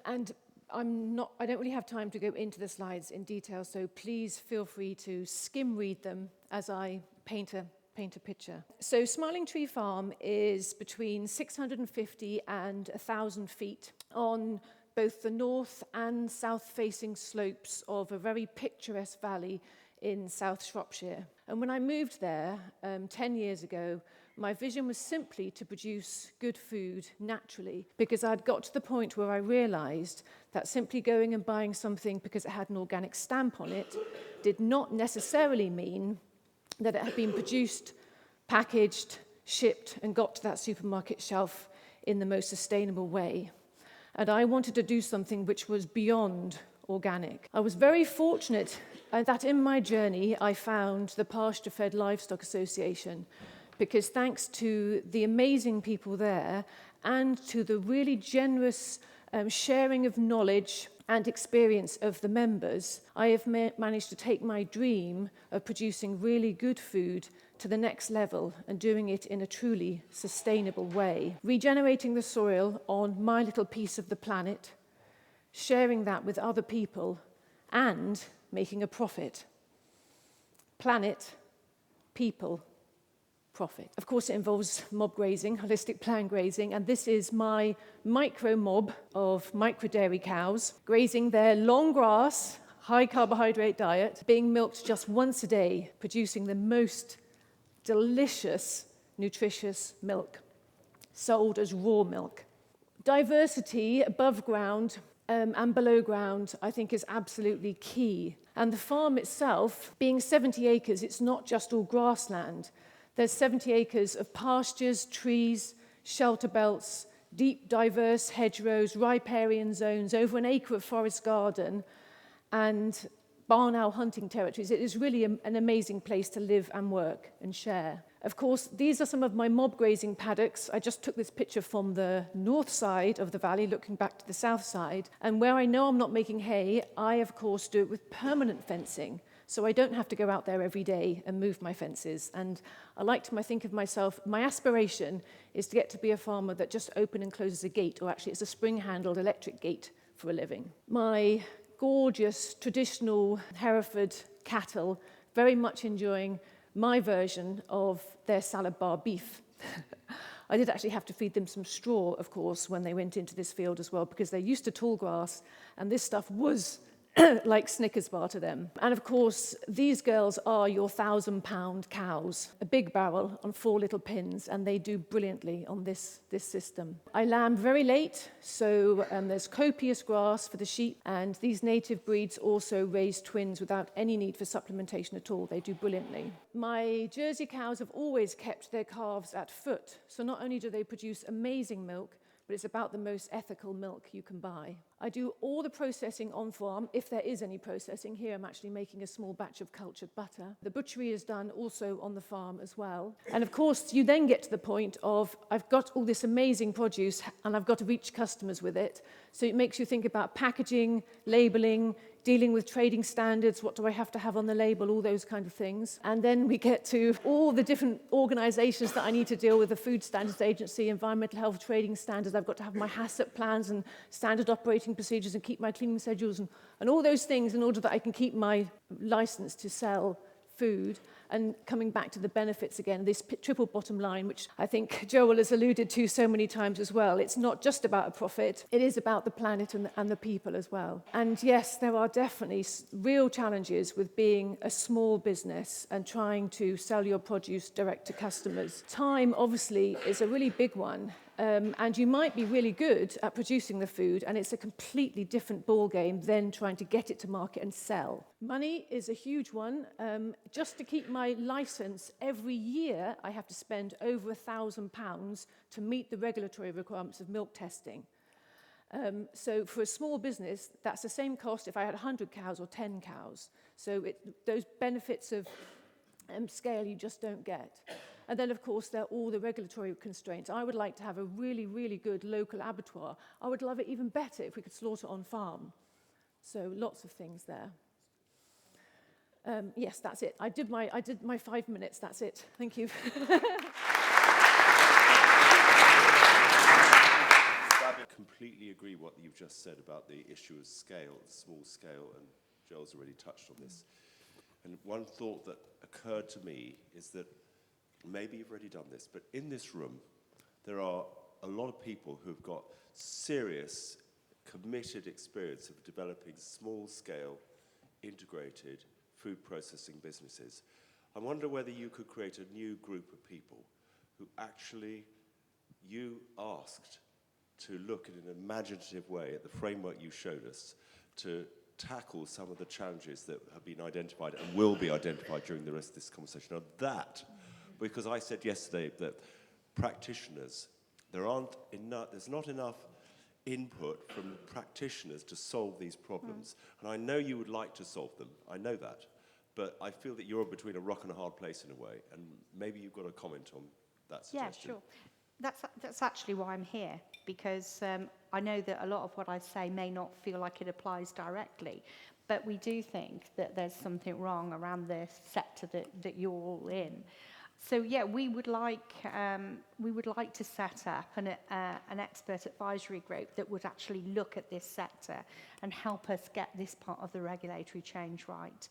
I don't really have time to go into the slides in detail, so please feel free to skim read them as I paint a picture. So Smiling Tree Farm is between 650 and 1,000 feet on both the north and south-facing slopes of a very picturesque valley in South Shropshire. And when I moved there 10 years ago, my vision was simply to produce good food naturally, because I'd got to the point where I realized that simply going and buying something because it had an organic stamp on it did not necessarily mean that it had been produced, packaged, shipped, and got to that supermarket shelf in the most sustainable way. And I wanted to do something which was beyond organic. I was very fortunate that in my journey I found the Pasture-Fed Livestock Association, because thanks to the amazing people there and to the really generous sharing of knowledge and experience of the members, I have managed to take my dream of producing really good food to the next level and doing it in a truly sustainable way. Regenerating the soil on my little piece of the planet, sharing that with other people, and making a profit. Planet, people, profit. Of course, it involves mob-grazing, holistic plant grazing, and this is my micro-mob of micro-dairy cows grazing their long grass, high-carbohydrate diet, being milked just once a day, producing the most delicious, nutritious milk, sold as raw milk. Diversity above ground and below ground, I think, is absolutely key. And the farm itself, being 70 acres, it's not just all grassland. There's 70 acres of pastures, trees, shelter belts, deep, diverse hedgerows, riparian zones, over an acre of forest garden, and barn owl hunting territories. It is really an amazing place to live and work and share. Of course, these are some of my mob-grazing paddocks. I just took this picture from the north side of the valley, looking back to the south side. And where I know I'm not making hay, I, of course, do it with permanent fencing. So I don't have to go out there every day and move my fences. And I like to think of myself, my aspiration is to get to be a farmer that just opens and closes a gate, or actually it's a spring-handled electric gate for a living. My gorgeous traditional Hereford cattle, very much enjoying my version of their salad bar beef. I did actually have to feed them some straw, of course, when they went into this field as well, because they're used to tall grass, and this stuff was like Snickers bar to them. And of course, these girls are your 1,000-pound cows, a big barrel on 4 little pins, and they do brilliantly on this system. I lamb very late, so there's copious grass for the sheep, and these native breeds also raise twins without any need for supplementation at all. They do brilliantly. My Jersey cows have always kept their calves at foot, so not only do they produce amazing milk, but it's about the most ethical milk you can buy. I do all the processing on farm, if there is any processing. Here I'm actually making a small batch of cultured butter. The butchery is done also on the farm as well. And of course, you then get to the point of, I've got all this amazing produce and I've got to reach customers with it. So it makes you think about packaging, labeling, dealing with trading standards, what do I have to have on the label, all those kind of things. And then we get to all the different organizations that I need to deal with, the Food Standards Agency, Environmental Health Trading Standards. I've got to have my HACCP plans and standard operating procedures and keep my cleaning schedules and all those things in order that I can keep my license to sell food. And coming back to the benefits again, this triple bottom line, which I think Joel has alluded to so many times as well. It's not just about a profit, it is about the planet and the people as well. And yes, there are definitely real challenges with being a small business and trying to sell your produce direct to customers. Time, obviously, is a really big one. And you might be really good at producing the food, and it's a completely different ballgame than trying to get it to market and sell. Money is a huge one. Just to keep my license, every year I have to spend over £1,000 to meet the regulatory requirements of milk testing. So for a small business, that's the same cost if I had 100 cows or 10 cows. So those benefits of scale you just don't get. And then, of course, there are all the regulatory constraints. I would like to have a really, really good local abattoir. I would love it even better if we could slaughter on farm. So lots of things there. Yes, that's it. I did my 5 minutes. That's it. Thank you. I completely agree what you've just said about the issue of scale, small scale, and Joel's already touched on this. And one thought that occurred to me is that maybe you've already done this, but in this room, there are a lot of people who've got serious, committed experience of developing small-scale, integrated food processing businesses. I wonder whether you could create a new group of people who actually you asked to look in an imaginative way at the framework you showed us to tackle some of the challenges that have been identified and will be identified during the rest of this conversation. Now that, because I said yesterday that practitioners, there's not enough input from practitioners to solve these problems. And I know you would like to solve them, I know that. But I feel that you're between a rock and a hard place in a way, and maybe you've got a comment on that suggestion. Yeah, sure. That's actually why I'm here, because I know that a lot of what I say may not feel like it applies directly, but we do think that there's something wrong around the sector that you're all in. So yeah, we would like to set up an expert advisory group that would actually look at this sector and help us get this part of the regulatory change right.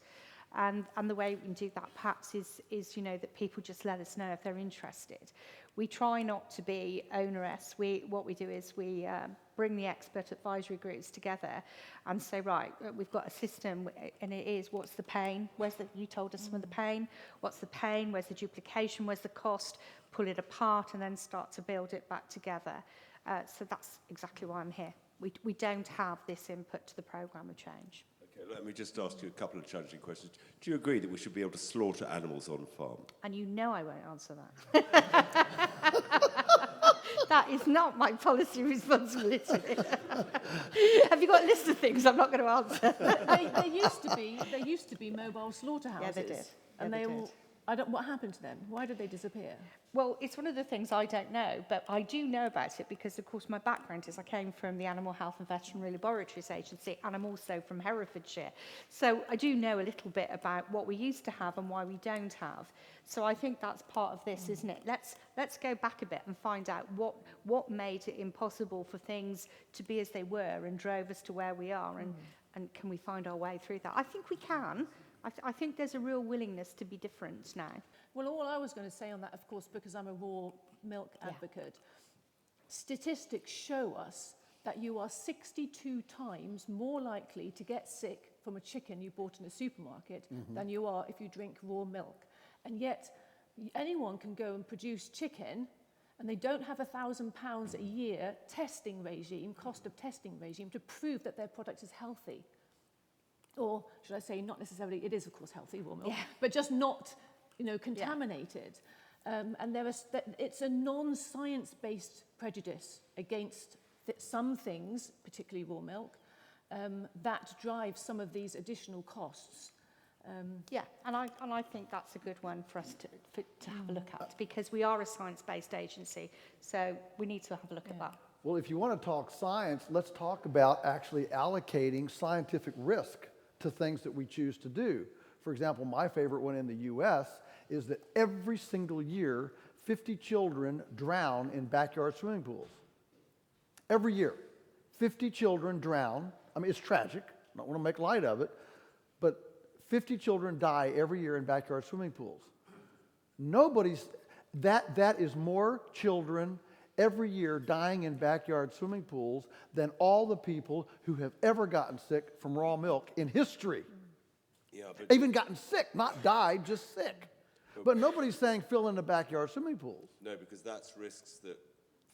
And the way we can do that perhaps is that people just let us know if they're interested. We try not to be onerous. What we do is we bring the expert advisory groups together and say, right, we've got a system, and it is, what's the pain? You told us some of the pain. What's the pain? Where's the duplication? Where's the cost? Pull it apart and then start to build it back together. So that's exactly why I'm here. We don't have this input to the programme of change. Let me just ask you a couple of challenging questions. Do you agree that we should be able to slaughter animals on farm? And I won't answer that. That is not my policy responsibility. Have you got a list of things I'm not going to answer? There used to be mobile slaughterhouses. Yeah, they did. And Yeah, they they all, did. what happened to them? Why did they disappear? Well, it's one of the things I don't know, but I do know about it because, of course, my background is I came from the Animal Health and Veterinary Laboratories Agency, and I'm also from Herefordshire. So I do know a little bit about what we used to have and why we don't have. So I think that's part of this, isn't it? Let's go back a bit and find out what made it impossible for things to be as they were and drove us to where we are, and can we find our way through that? I think we can. I think there's a real willingness to be different now. Well, all I was going to say on that, of course, because I'm a raw milk advocate, statistics show us that you are 62 times more likely to get sick from a chicken you bought in a supermarket than you are if you drink raw milk. And yet, anyone can go and produce chicken, and they don't have £1,000 a year testing regime, cost of testing regime, to prove that their product is healthy. Or should I say, not necessarily, it is of course healthy, raw milk, but just not, contaminated. And it's a non-science-based prejudice against some things, particularly raw milk, that drives some of these additional costs. And I think that's a good one for us to have a look at, because we are a science-based agency, so we need to have a look at that. Well, if you want to talk science, let's talk about actually allocating scientific risk to things that we choose to do. For example, my favorite one in the US is that every single year, 50 children drown in backyard swimming pools. Every year, 50 children drown. I mean, it's tragic. I don't want to make light of it, but 50 children die every year in backyard swimming pools. That is more children every year dying in backyard swimming pools than all the people who have ever gotten sick from raw milk in history. Yeah, but Even gotten sick, not died, just sick. But nobody's saying fill in the backyard swimming pools. no, because that's risks that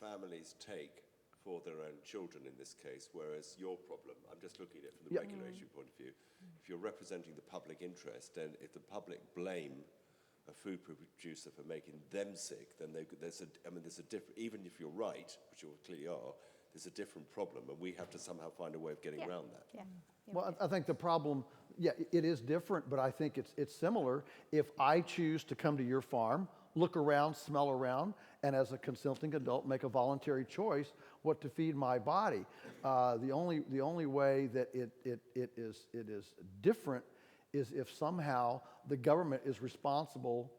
families take for their own children in this case, whereas your problem, I'm just looking at it from the regulatory point of view. If you're representing the public interest, and if the public blame a food producer for making them sick, then there's a different, even if you're right, which you clearly are, there's a different problem, and we have to somehow find a way of getting around that. Yeah. Well, I think the problem, it is different, but I think it's similar. If I choose to come to your farm, look around, smell around, and as a consenting adult make a voluntary choice what to feed my body, the only way that it is different is if somehow the government is responsible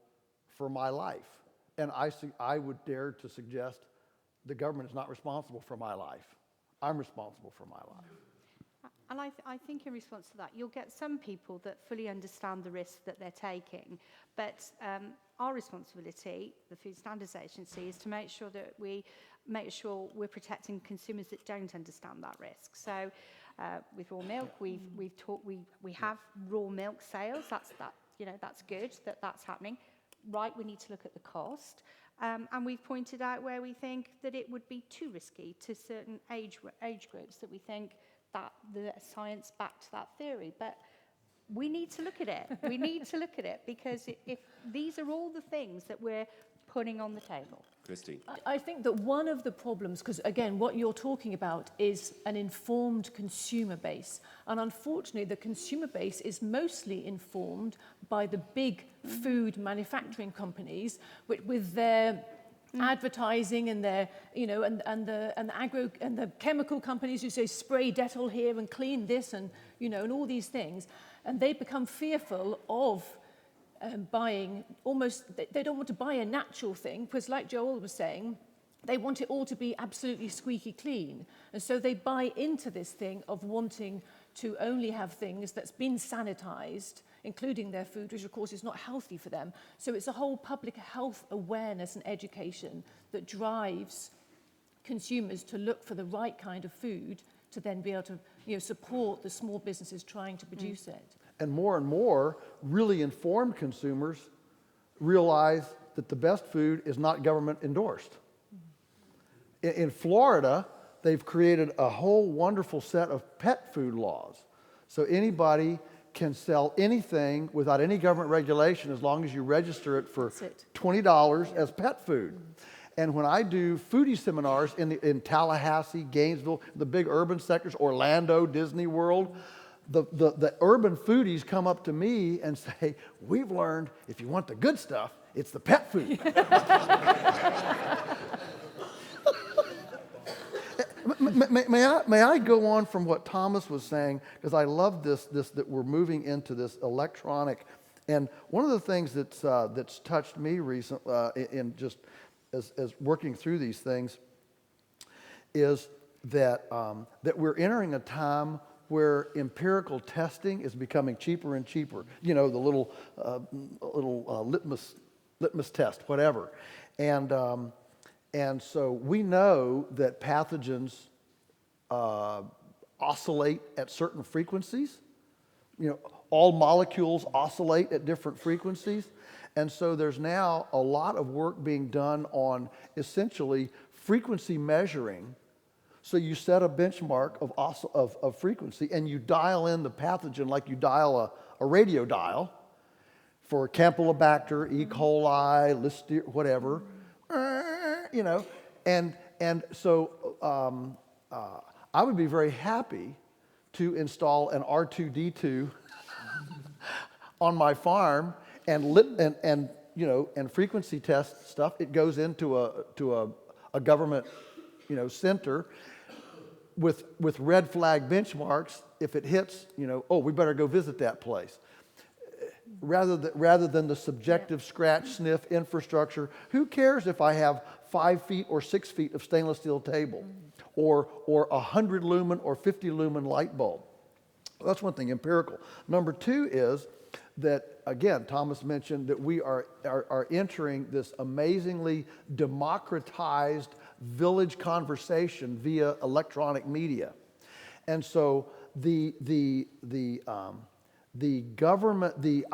for my life. And I would dare to suggest the government is not responsible for my life. I'm responsible for my life. And I think in response to that, you'll get some people that fully understand the risk that they're taking, but our responsibility, the Food Standards Agency, is to make sure that we're protecting consumers that don't understand that risk. So with raw milk, we have raw milk sales. That's good that's happening. Right, we need to look at the cost. And we've pointed out where we think that it would be too risky to certain age groups, that we think that the science backed that theory. But we need to look at it. We need to look at it, because if these are all the things that we're putting on the table. Christine. I think that one of the problems, because again, what you're talking about is an informed consumer base. And unfortunately, the consumer base is mostly informed by the big food manufacturing companies with their advertising and their, and the chemical companies who say spray Dettol here and clean this and, and all these things. And they become fearful of buying they don't want to buy a natural thing, because like Joel was saying, they want it all to be absolutely squeaky clean. And so they buy into this thing of wanting to only have things that's been sanitized, including their food, which of course is not healthy for them. So it's a whole public health awareness and education that drives consumers to look for the right kind of food to then be able to support the small businesses trying to produce it. And more really informed consumers realize that the best food is not government endorsed. In Florida, they've created a whole wonderful set of pet food laws. So anybody can sell anything without any government regulation as long as you register it for $20 as pet food. And when I do foodie seminars in Tallahassee, Gainesville, the big urban sectors, Orlando, Disney World, the urban foodies come up to me and say, we've learned if you want the good stuff, it's the pet food. May I go on from what Thomas was saying, because I love this that we're moving into this electronic. And one of the things that's touched me recently in just as working through these things is that we're entering a time where empirical testing is becoming cheaper and cheaper. You know, the little litmus test, whatever. And so we know that pathogens oscillate at certain frequencies. You know, all molecules oscillate at different frequencies. And so there's now a lot of work being done on essentially frequency measuring. So you set a benchmark of frequency and you dial in the pathogen like you dial a radio dial for Campylobacter, E. coli, Listeria, whatever. You know, and so I would be very happy to install an R2D2 on my farm and frequency test stuff. It goes into a government center with red flag benchmarks. If it hits, oh, we better go visit that place. Rather than the subjective scratch sniff infrastructure, who cares if I have 5 feet or 6 feet of stainless steel table, or 100 lumen or 50 lumen light bulb? That's one thing, empirical. Number two is that, again, Thomas mentioned that we are entering this amazingly democratized village conversation via electronic media, and so the government,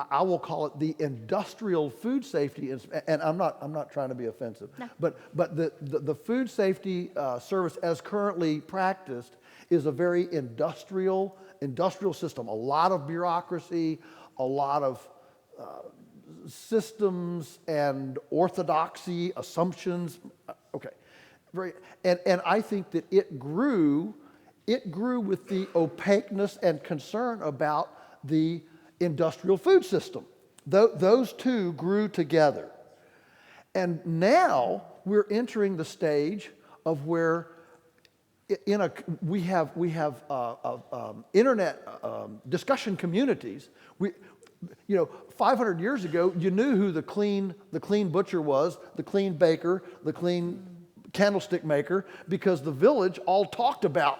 I will call it the industrial food safety, and I'm not trying to be offensive, no. but the food safety service as currently practiced is a very industrial system. A lot of bureaucracy, a lot of systems and orthodoxy, assumptions. Okay, and I think that it grew with the opaqueness and concern about the industrial food system. Those two grew together. And now we're entering the stage of where we have internet discussion communities. 500 years ago, you knew who the clean butcher was, the clean baker, the clean candlestick maker, because the village all talked about,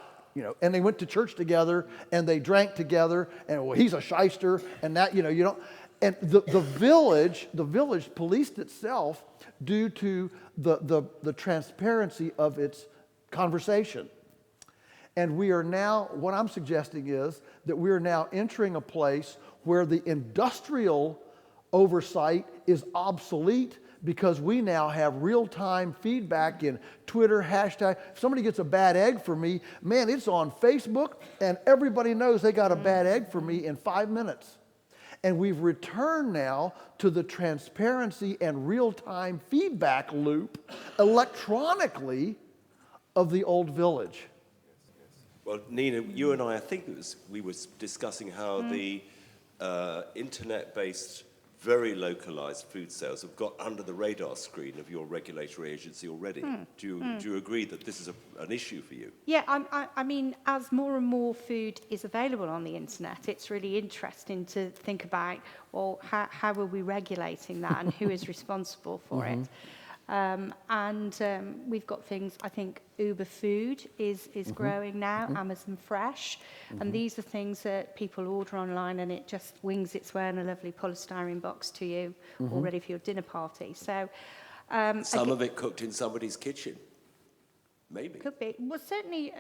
and they went to church together and they drank together, and well, he's a shyster, and that, you don't. And the village policed itself due to the transparency of its conversation. And we are now, what I'm suggesting is that we are now entering a place where the industrial oversight is obsolete, because we now have real-time feedback in Twitter, hashtag. If somebody gets a bad egg for me, man, it's on Facebook, and everybody knows they got a bad egg for me in 5 minutes. And we've returned now to the transparency and real-time feedback loop electronically of the old village. Well, Nina, you and I think we were discussing how the internet-based, very localized food sales have got under the radar screen of your regulatory agency already. Do you agree that this is an issue for you? Yeah, I mean, as more and more food is available on the internet, it's really interesting to think about, well, how are we regulating that and who is responsible for it? We've got things, I think Uber Food is growing now, Amazon Fresh, and these are things that people order online and it just wings its way in a lovely polystyrene box to you, all ready for your dinner party. So, some of it cooked in somebody's kitchen, maybe. Could be. Well, certainly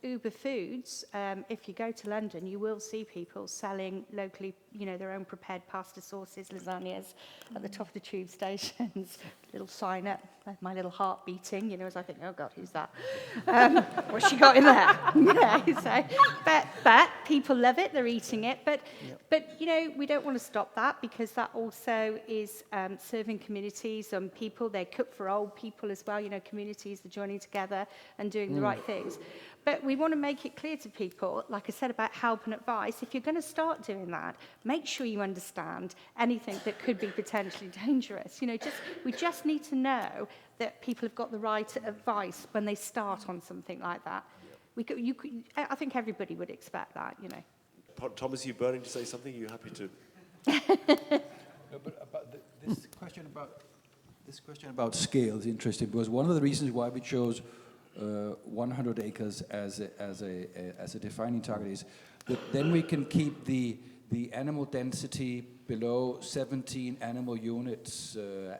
Uber Foods, if you go to London, you will see people selling locally, their own prepared pasta sauces, lasagnas at the top of the tube stations. Little sign up, my little heart beating, as I think, oh God, who's that? What's she got in there? But people love it, they're eating it. But we don't want to stop that, because that also is serving communities and people. They cook for old people as well, communities are joining together and doing the right things. But we want to make it clear to people, like I said about help and advice, if you're going to start doing that, make sure you understand anything that could be potentially dangerous. We just need to know that people have got the right advice when they start on something like that. I think everybody would expect that, Thomas, you burning to say something? Are you happy to? This question about scale is interesting, because one of the reasons why we chose 100 acres as a defining target is that then we can keep the animal density below 17 animal units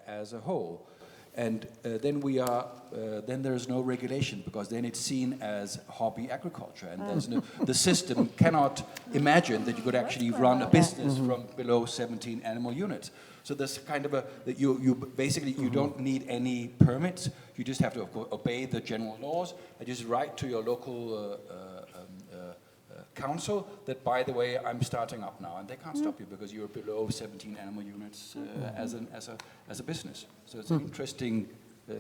as a whole. And then then there's no regulation, because then it's seen as hobby agriculture, and there's the system cannot imagine that you could actually run a business from below 17 animal units. So there's kind of you basically you don't need any permits. You just have to obey the general laws and just write to your local council that, by the way, I'm starting up now, and they can't stop you because you're below 17 animal units as a business. So it's an interesting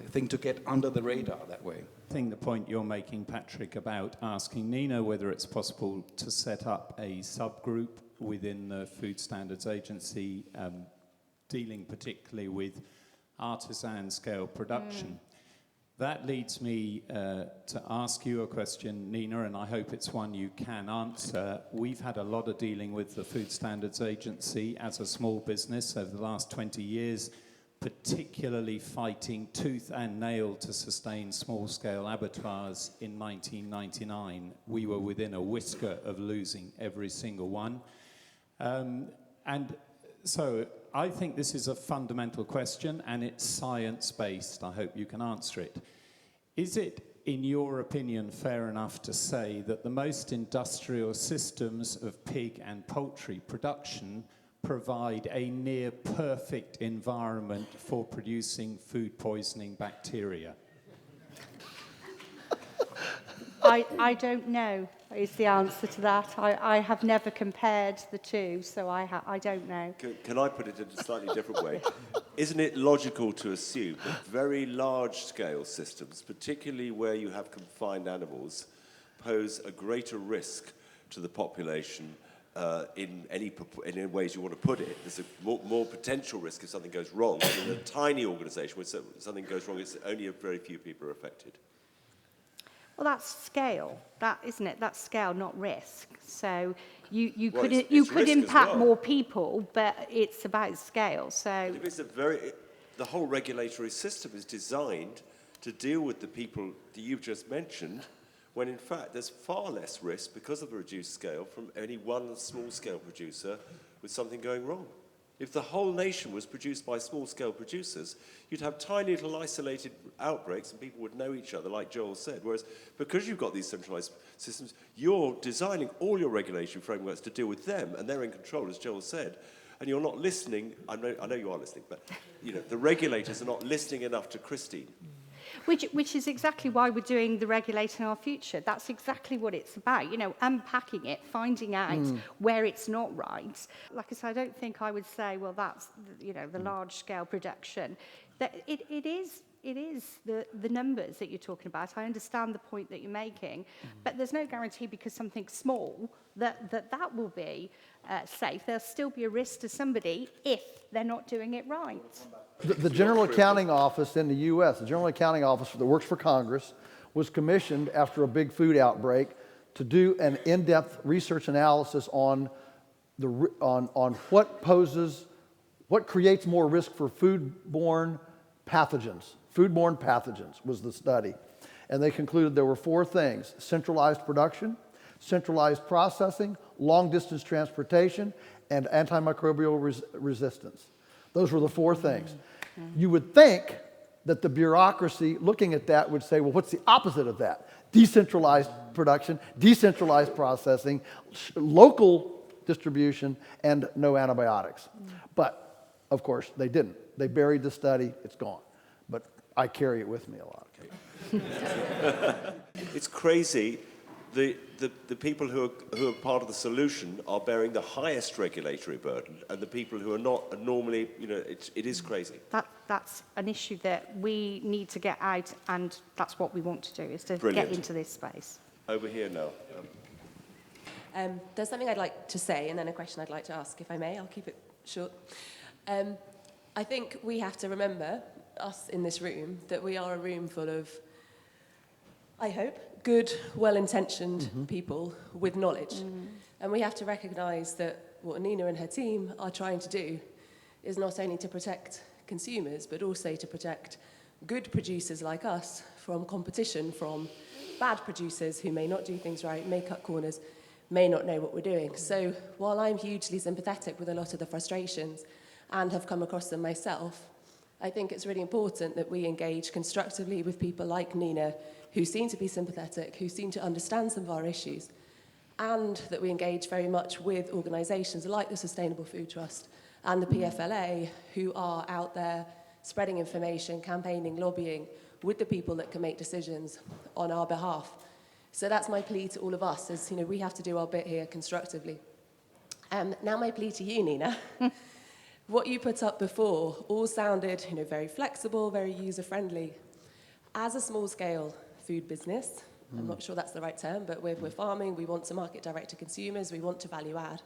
thing to get under the radar that way. I think the point you're making, Patrick, about asking Nina whether it's possible to set up a subgroup within the Food Standards Agency dealing particularly with artisan scale production. That leads me to ask you a question, Nina, and I hope it's one you can answer. We've had a lot of dealing with the Food Standards Agency as a small business over the last 20 years, particularly fighting tooth and nail to sustain small-scale abattoirs in 1999. We were within a whisker of losing every single one. And so I think this is a fundamental question, and it's science-based. I hope you can answer it. Is it, in your opinion, fair enough to say that the most industrial systems of pig and poultry production provide a near-perfect environment for producing food-poisoning bacteria? I don't know is the answer to that. I have never compared the two, so I don't know. Can I put it in a slightly different way? Isn't it logical to assume that very large-scale systems, particularly where you have confined animals, pose a greater risk to the population in any ways you want to put it? There's a more potential risk if something goes wrong. In a tiny organisation where something goes wrong, it's only a very few people are affected. Well, that's scale, isn't it? That's scale, not risk. So you Well, could it's risk as impact well. more people, but it's about scale. So But it's the whole regulatory system is designed to deal with the people that you've just mentioned, when in fact there's far less risk because of the reduced scale from any one small-scale producer with something going wrong. If the whole nation was produced by small-scale producers, you'd have tiny little isolated outbreaks and people would know each other, like Joel said. Whereas because you've got these centralised systems, you're designing all your regulatory frameworks to deal with them, and they're in control, as Joel said. And you're not listening. I know you are listening, but the regulators are not listening enough to Christine. Which is exactly why we're doing the Regulating Our Future. That's exactly what it's about, unpacking it, finding out where it's not right. Like I said, I don't think I would say, well, that's, the large-scale production. That it is the numbers that you're talking about. I understand the point that you're making, but there's no guarantee because something's small that will be safe. There'll still be a risk to somebody if they're not doing it right. The General Accounting Office in the U.S., the General Accounting Office that works for Congress, was commissioned after a big food outbreak to do an in-depth research analysis on what creates more risk for foodborne pathogens. Foodborne pathogens was the study. And they concluded there were 4 things: centralized production, centralized processing, long-distance transportation, and antimicrobial resistance. Those were the 4 things. You would think that the bureaucracy looking at that would say, well, what's the opposite of that? Decentralized production, decentralized processing, local distribution, and no antibiotics. But, of course, they didn't. They buried the study, it's gone. But I carry it with me a lot. It's crazy. The people who are part of the solution are bearing the highest regulatory burden, and the people who are not are normally, it is crazy. That's an issue that we need to get out, and that's what we want to do, is to Brilliant. get into this space. Over here now. There's something I'd like to say and then a question I'd like to ask, if I may. I'll keep it short. I think we have to remember, us in this room, that we are a room full of, I hope, good, well-intentioned people with knowledge. And we have to recognise that what Nina and her team are trying to do is not only to protect consumers, but also to protect good producers like us from competition from bad producers who may not do things right, may cut corners, may not know what we're doing. So while I'm hugely sympathetic with a lot of the frustrations and have come across them myself, I think it's really important that we engage constructively with people like Nina, who seem to be sympathetic, who seem to understand some of our issues, and that we engage very much with organisations like the Sustainable Food Trust and the PFLA, who are out there spreading information, campaigning, lobbying with the people that can make decisions on our behalf. So that's my plea to all of us, is we have to do our bit here constructively. Now my plea to you, Nina. What you put up before all sounded very flexible, very user-friendly. As a small-scale food business, I'm not sure that's the right term, but we're farming, we want to market direct to consumers, we want to value add.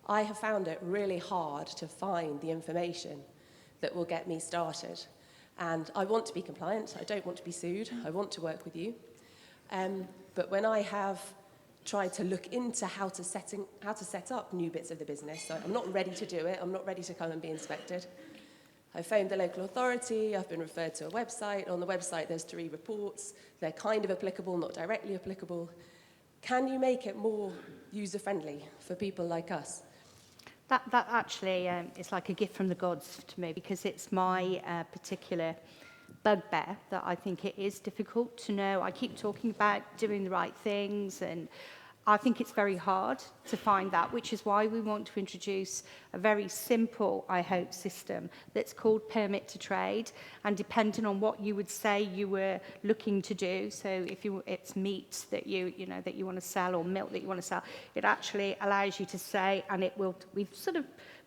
I have found it really hard to find the information that will get me started. And I want to be compliant, I don't want to be sued, I want to work with you. But when I have tried to look into how to set up new bits of the business, so I'm not ready to do it, I'm not ready to come and be inspected. I phoned the local authority, I've been referred to a website. On the website there's 3 reports, they're kind of applicable, not directly applicable. Can you make it more user-friendly for people like us? That actually is like a gift from the gods to me, because it's my particular bugbear that I think it is difficult to know. I keep talking about doing the right things, and I think it's very hard to find that, which is why we want to introduce a very simple, I hope, system that's called permit to trade. And depending on what you would say you were looking to do, so if it's meat that you want to sell, or milk that you want to sell, it actually allows you to say, and it will. We've sort of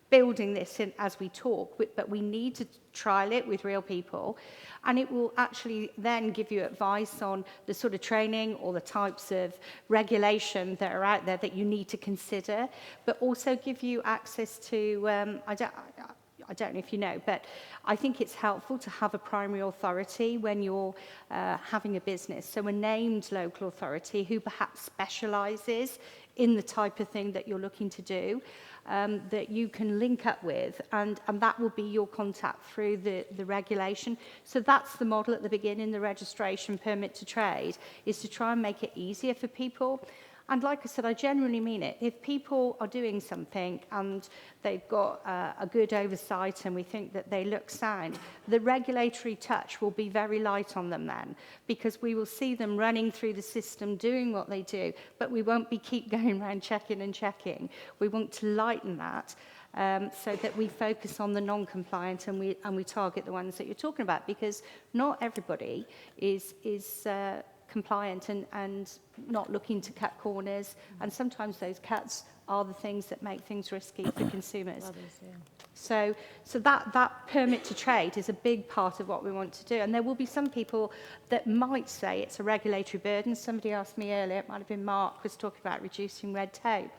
building this in as we talk, but we need to trial it with real people, and it will actually then give you advice on the sort of training or the types of regulation that are out there that you need to consider, but also give you access to, I don't know if you know, but I think it's helpful to have a primary authority when you're having a business. So a named local authority who perhaps specialises in the type of thing that you're looking to do, that you can link up with, and that will be your contact through the regulation. So that's the model at the beginning, the registration permit to trade, is to try and make it easier for people. And like I said, I genuinely mean it. If people are doing something and they've got a good oversight and we think that they look sound, the regulatory touch will be very light on them then, because we will see them running through the system doing what they do, but we won't be keep going around checking and checking. We want to lighten that so that we focus on the non-compliant and we target the ones that you're talking about, because not everybody is compliant and not looking to cut corners, and sometimes those cuts are the things that make things risky for consumers. So that permit to trade is a big part of what we want to do, and there will be some people that might say it's a regulatory burden. Somebody asked me earlier, it might have been Mark, was talking about reducing red tape.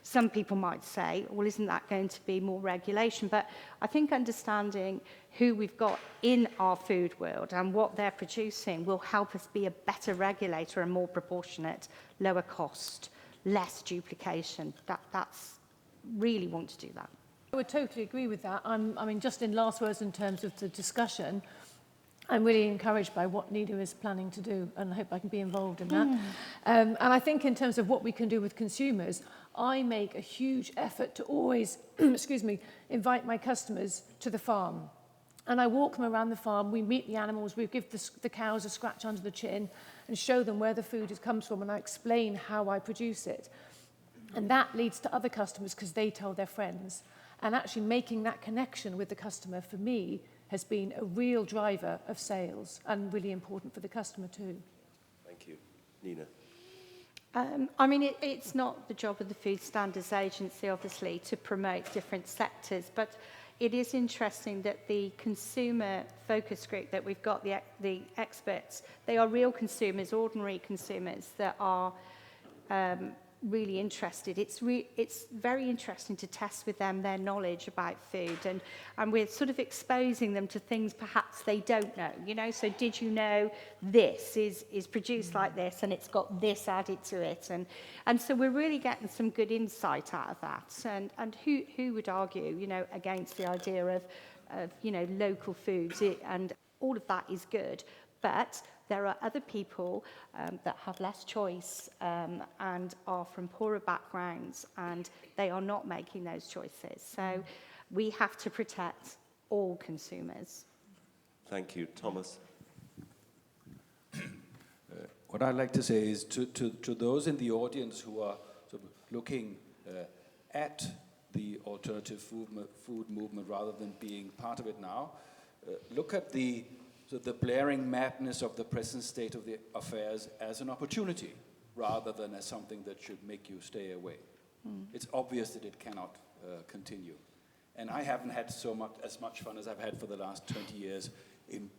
Some people might say, well, isn't that going to be more regulation? But I think understanding who we've got in our food world and what they're producing will help us be a better regulator and more proportionate, lower cost, less duplication. That's really want to do that. I would totally agree with that. I mean, just in last words in terms of the discussion, I'm really encouraged by what Nina is planning to do, and I hope I can be involved in that. And I think in terms of what we can do with consumers, I make a huge effort to always, invite my customers to the farm. And I walk them around the farm, we meet the animals, we give the cows a scratch under the chin and show them where the food comes from, and I explain how I produce it. And that leads to other customers because they tell their friends. And actually making that connection with the customer, for me, has been a real driver of sales and really important for the customer too. Thank you. Nina. I mean, it's not the job of the Food Standards Agency, obviously, to promote different sectors, but it is interesting that the consumer focus group that we've got, the experts, they are real consumers, ordinary consumers that are really interested. It's very interesting to test with them their knowledge about food, and we're sort of exposing them to things perhaps they don't know, you know. So did you know this is produced like this and it's got this added to it, and so we're really getting some good insight out of that, and who would argue, you know, against the idea of you know, local foods, and all of that is good, but there are other people that have less choice and are from poorer backgrounds, and they are not making those choices. So we have to protect all consumers. Thank you. Thomas? What I'd like to say is to those in the audience who are sort of looking at the alternative food movement rather than being part of it now, look at the blaring madness of the present state of the affairs as an opportunity rather than as something that should make you stay away. It's obvious that it cannot continue. And I haven't had as much fun as I've had for the last 20 years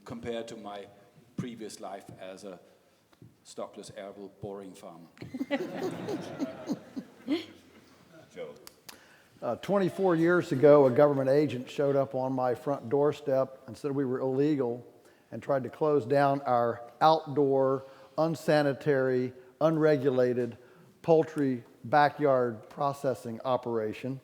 compared to my previous life as a stockless, arable, boring farmer. Joel? 24 years ago, a government agent showed up on my front doorstep and said we were illegal and tried to close down our outdoor, unsanitary, unregulated poultry backyard processing operation.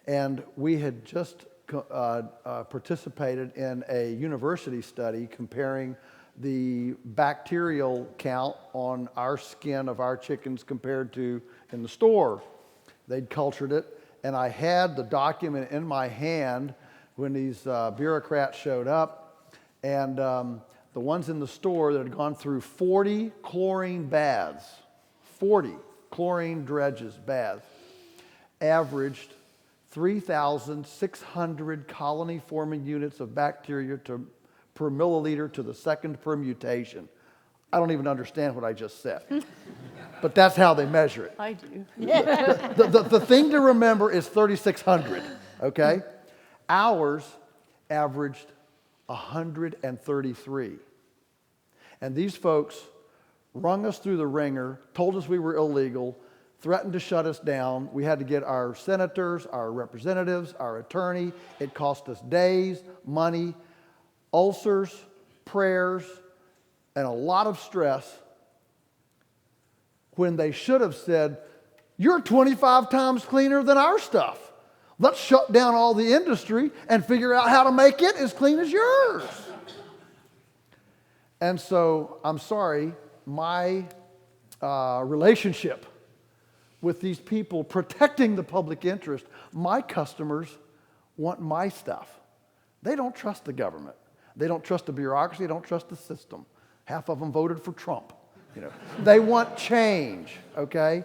And we had just participated in a university study comparing the bacterial count on our skin of our chickens compared to in the store. They'd cultured it, and I had the document in my hand when these bureaucrats showed up. And the ones in the store that had gone through 40 chlorine baths, 40 chlorine dredges baths, averaged 3,600 colony-forming units of bacteria per milliliter to the second permutation. I don't even understand what I just said, but that's how they measure it. I do. The thing to remember is 3,600, okay? Ours averaged 133. And these folks wrung us through the ringer, told us we were illegal, threatened to shut us down. We had to get our senators, our representatives, our attorney. It cost us days, money, ulcers, prayers, and a lot of stress when they should have said, you're 25 times cleaner than our stuff. Let's shut down all the industry and figure out how to make it as clean as yours. And so, I'm sorry, my relationship with these people protecting the public interest, my customers want my stuff. They don't trust the government. They don't trust the bureaucracy. They don't trust the system. Half of them voted for Trump. You know, they want change, okay?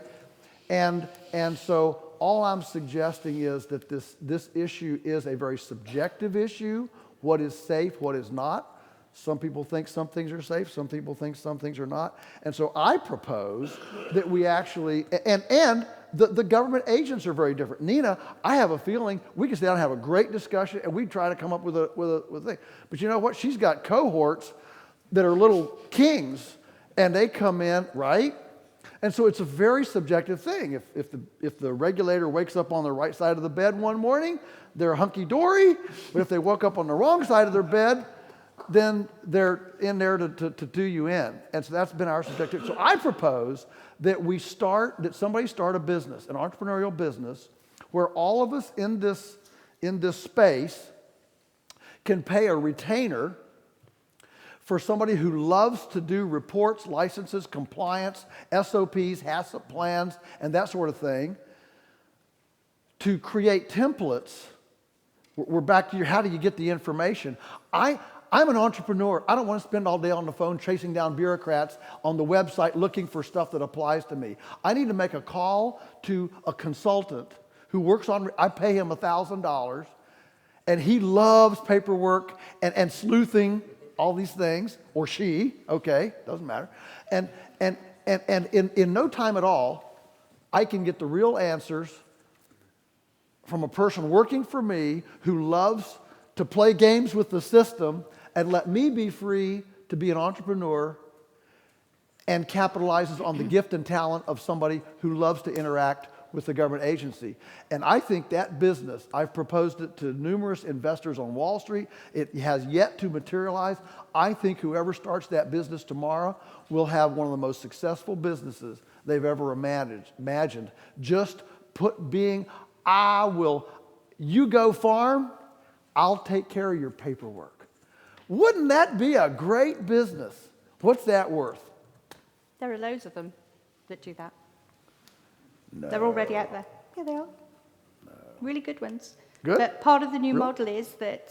And so all I'm suggesting is that this issue is a very subjective issue. What is safe, what is not. Some people think some things are safe, some people think some things are not. And so I propose that we actually, and the government agents are very different. Nina, I have a feeling we can sit down and have a great discussion and we try to come up with a thing. But you know what? She's got cohorts that are little kings and they come in, right? And so it's a very subjective thing. If the regulator wakes up on the right side of the bed one morning, they're hunky-dory. But if they woke up on the wrong side of their bed, then they're in there to do you in. And so that's been our subjective. So I propose that somebody start a business, an entrepreneurial business, where all of us in this space can pay a retainer for somebody who loves to do reports, licenses, compliance, SOPs, HACCP plans, and that sort of thing, to create templates we're back to your, how do you get the information? I'm an entrepreneur. I don't want to spend all day on the phone chasing down bureaucrats on the website looking for stuff that applies to me. I need to make a call to a consultant who works on, I pay him $1,000, and he loves paperwork and sleuthing, all these things, or she, okay, doesn't matter. And in no time at all, I can get the real answers from a person working for me who loves to play games with the system and let me be free to be an entrepreneur and capitalizes on the gift and talent of somebody who loves to interact with the government agency. And I think that business, I've proposed it to numerous investors on Wall Street. It has yet to materialize. I think whoever starts that business tomorrow will have one of the most successful businesses they've ever imagined. Just you go farm, I'll take care of your paperwork. Wouldn't that be a great business? What's that worth? There are loads of them that do that. No. They're already out there. Yeah, they are. No. Really good ones. Good. But part of the new Really? model is that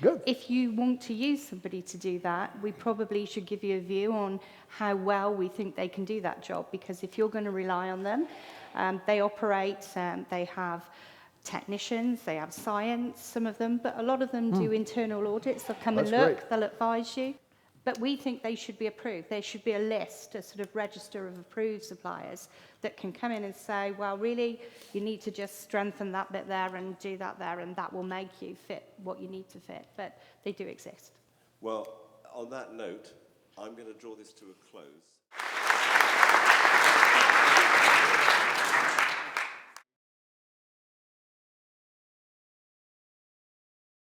Good. if you want to use somebody to do that, we probably should give you a view on how well we think they can do that job. Because if you're going to rely on them, they operate, they have technicians, they have science, some of them, but a lot of them do internal audits. They'll come That's and look, great. they'll advise you. But we think they should be approved. There should be a list, a sort of register of approved suppliers that can come in and say, well, really, you need to just strengthen that bit there and do that there, and that will make you fit what you need to fit. But they do exist. Well, on that note, I'm going to draw this to a close.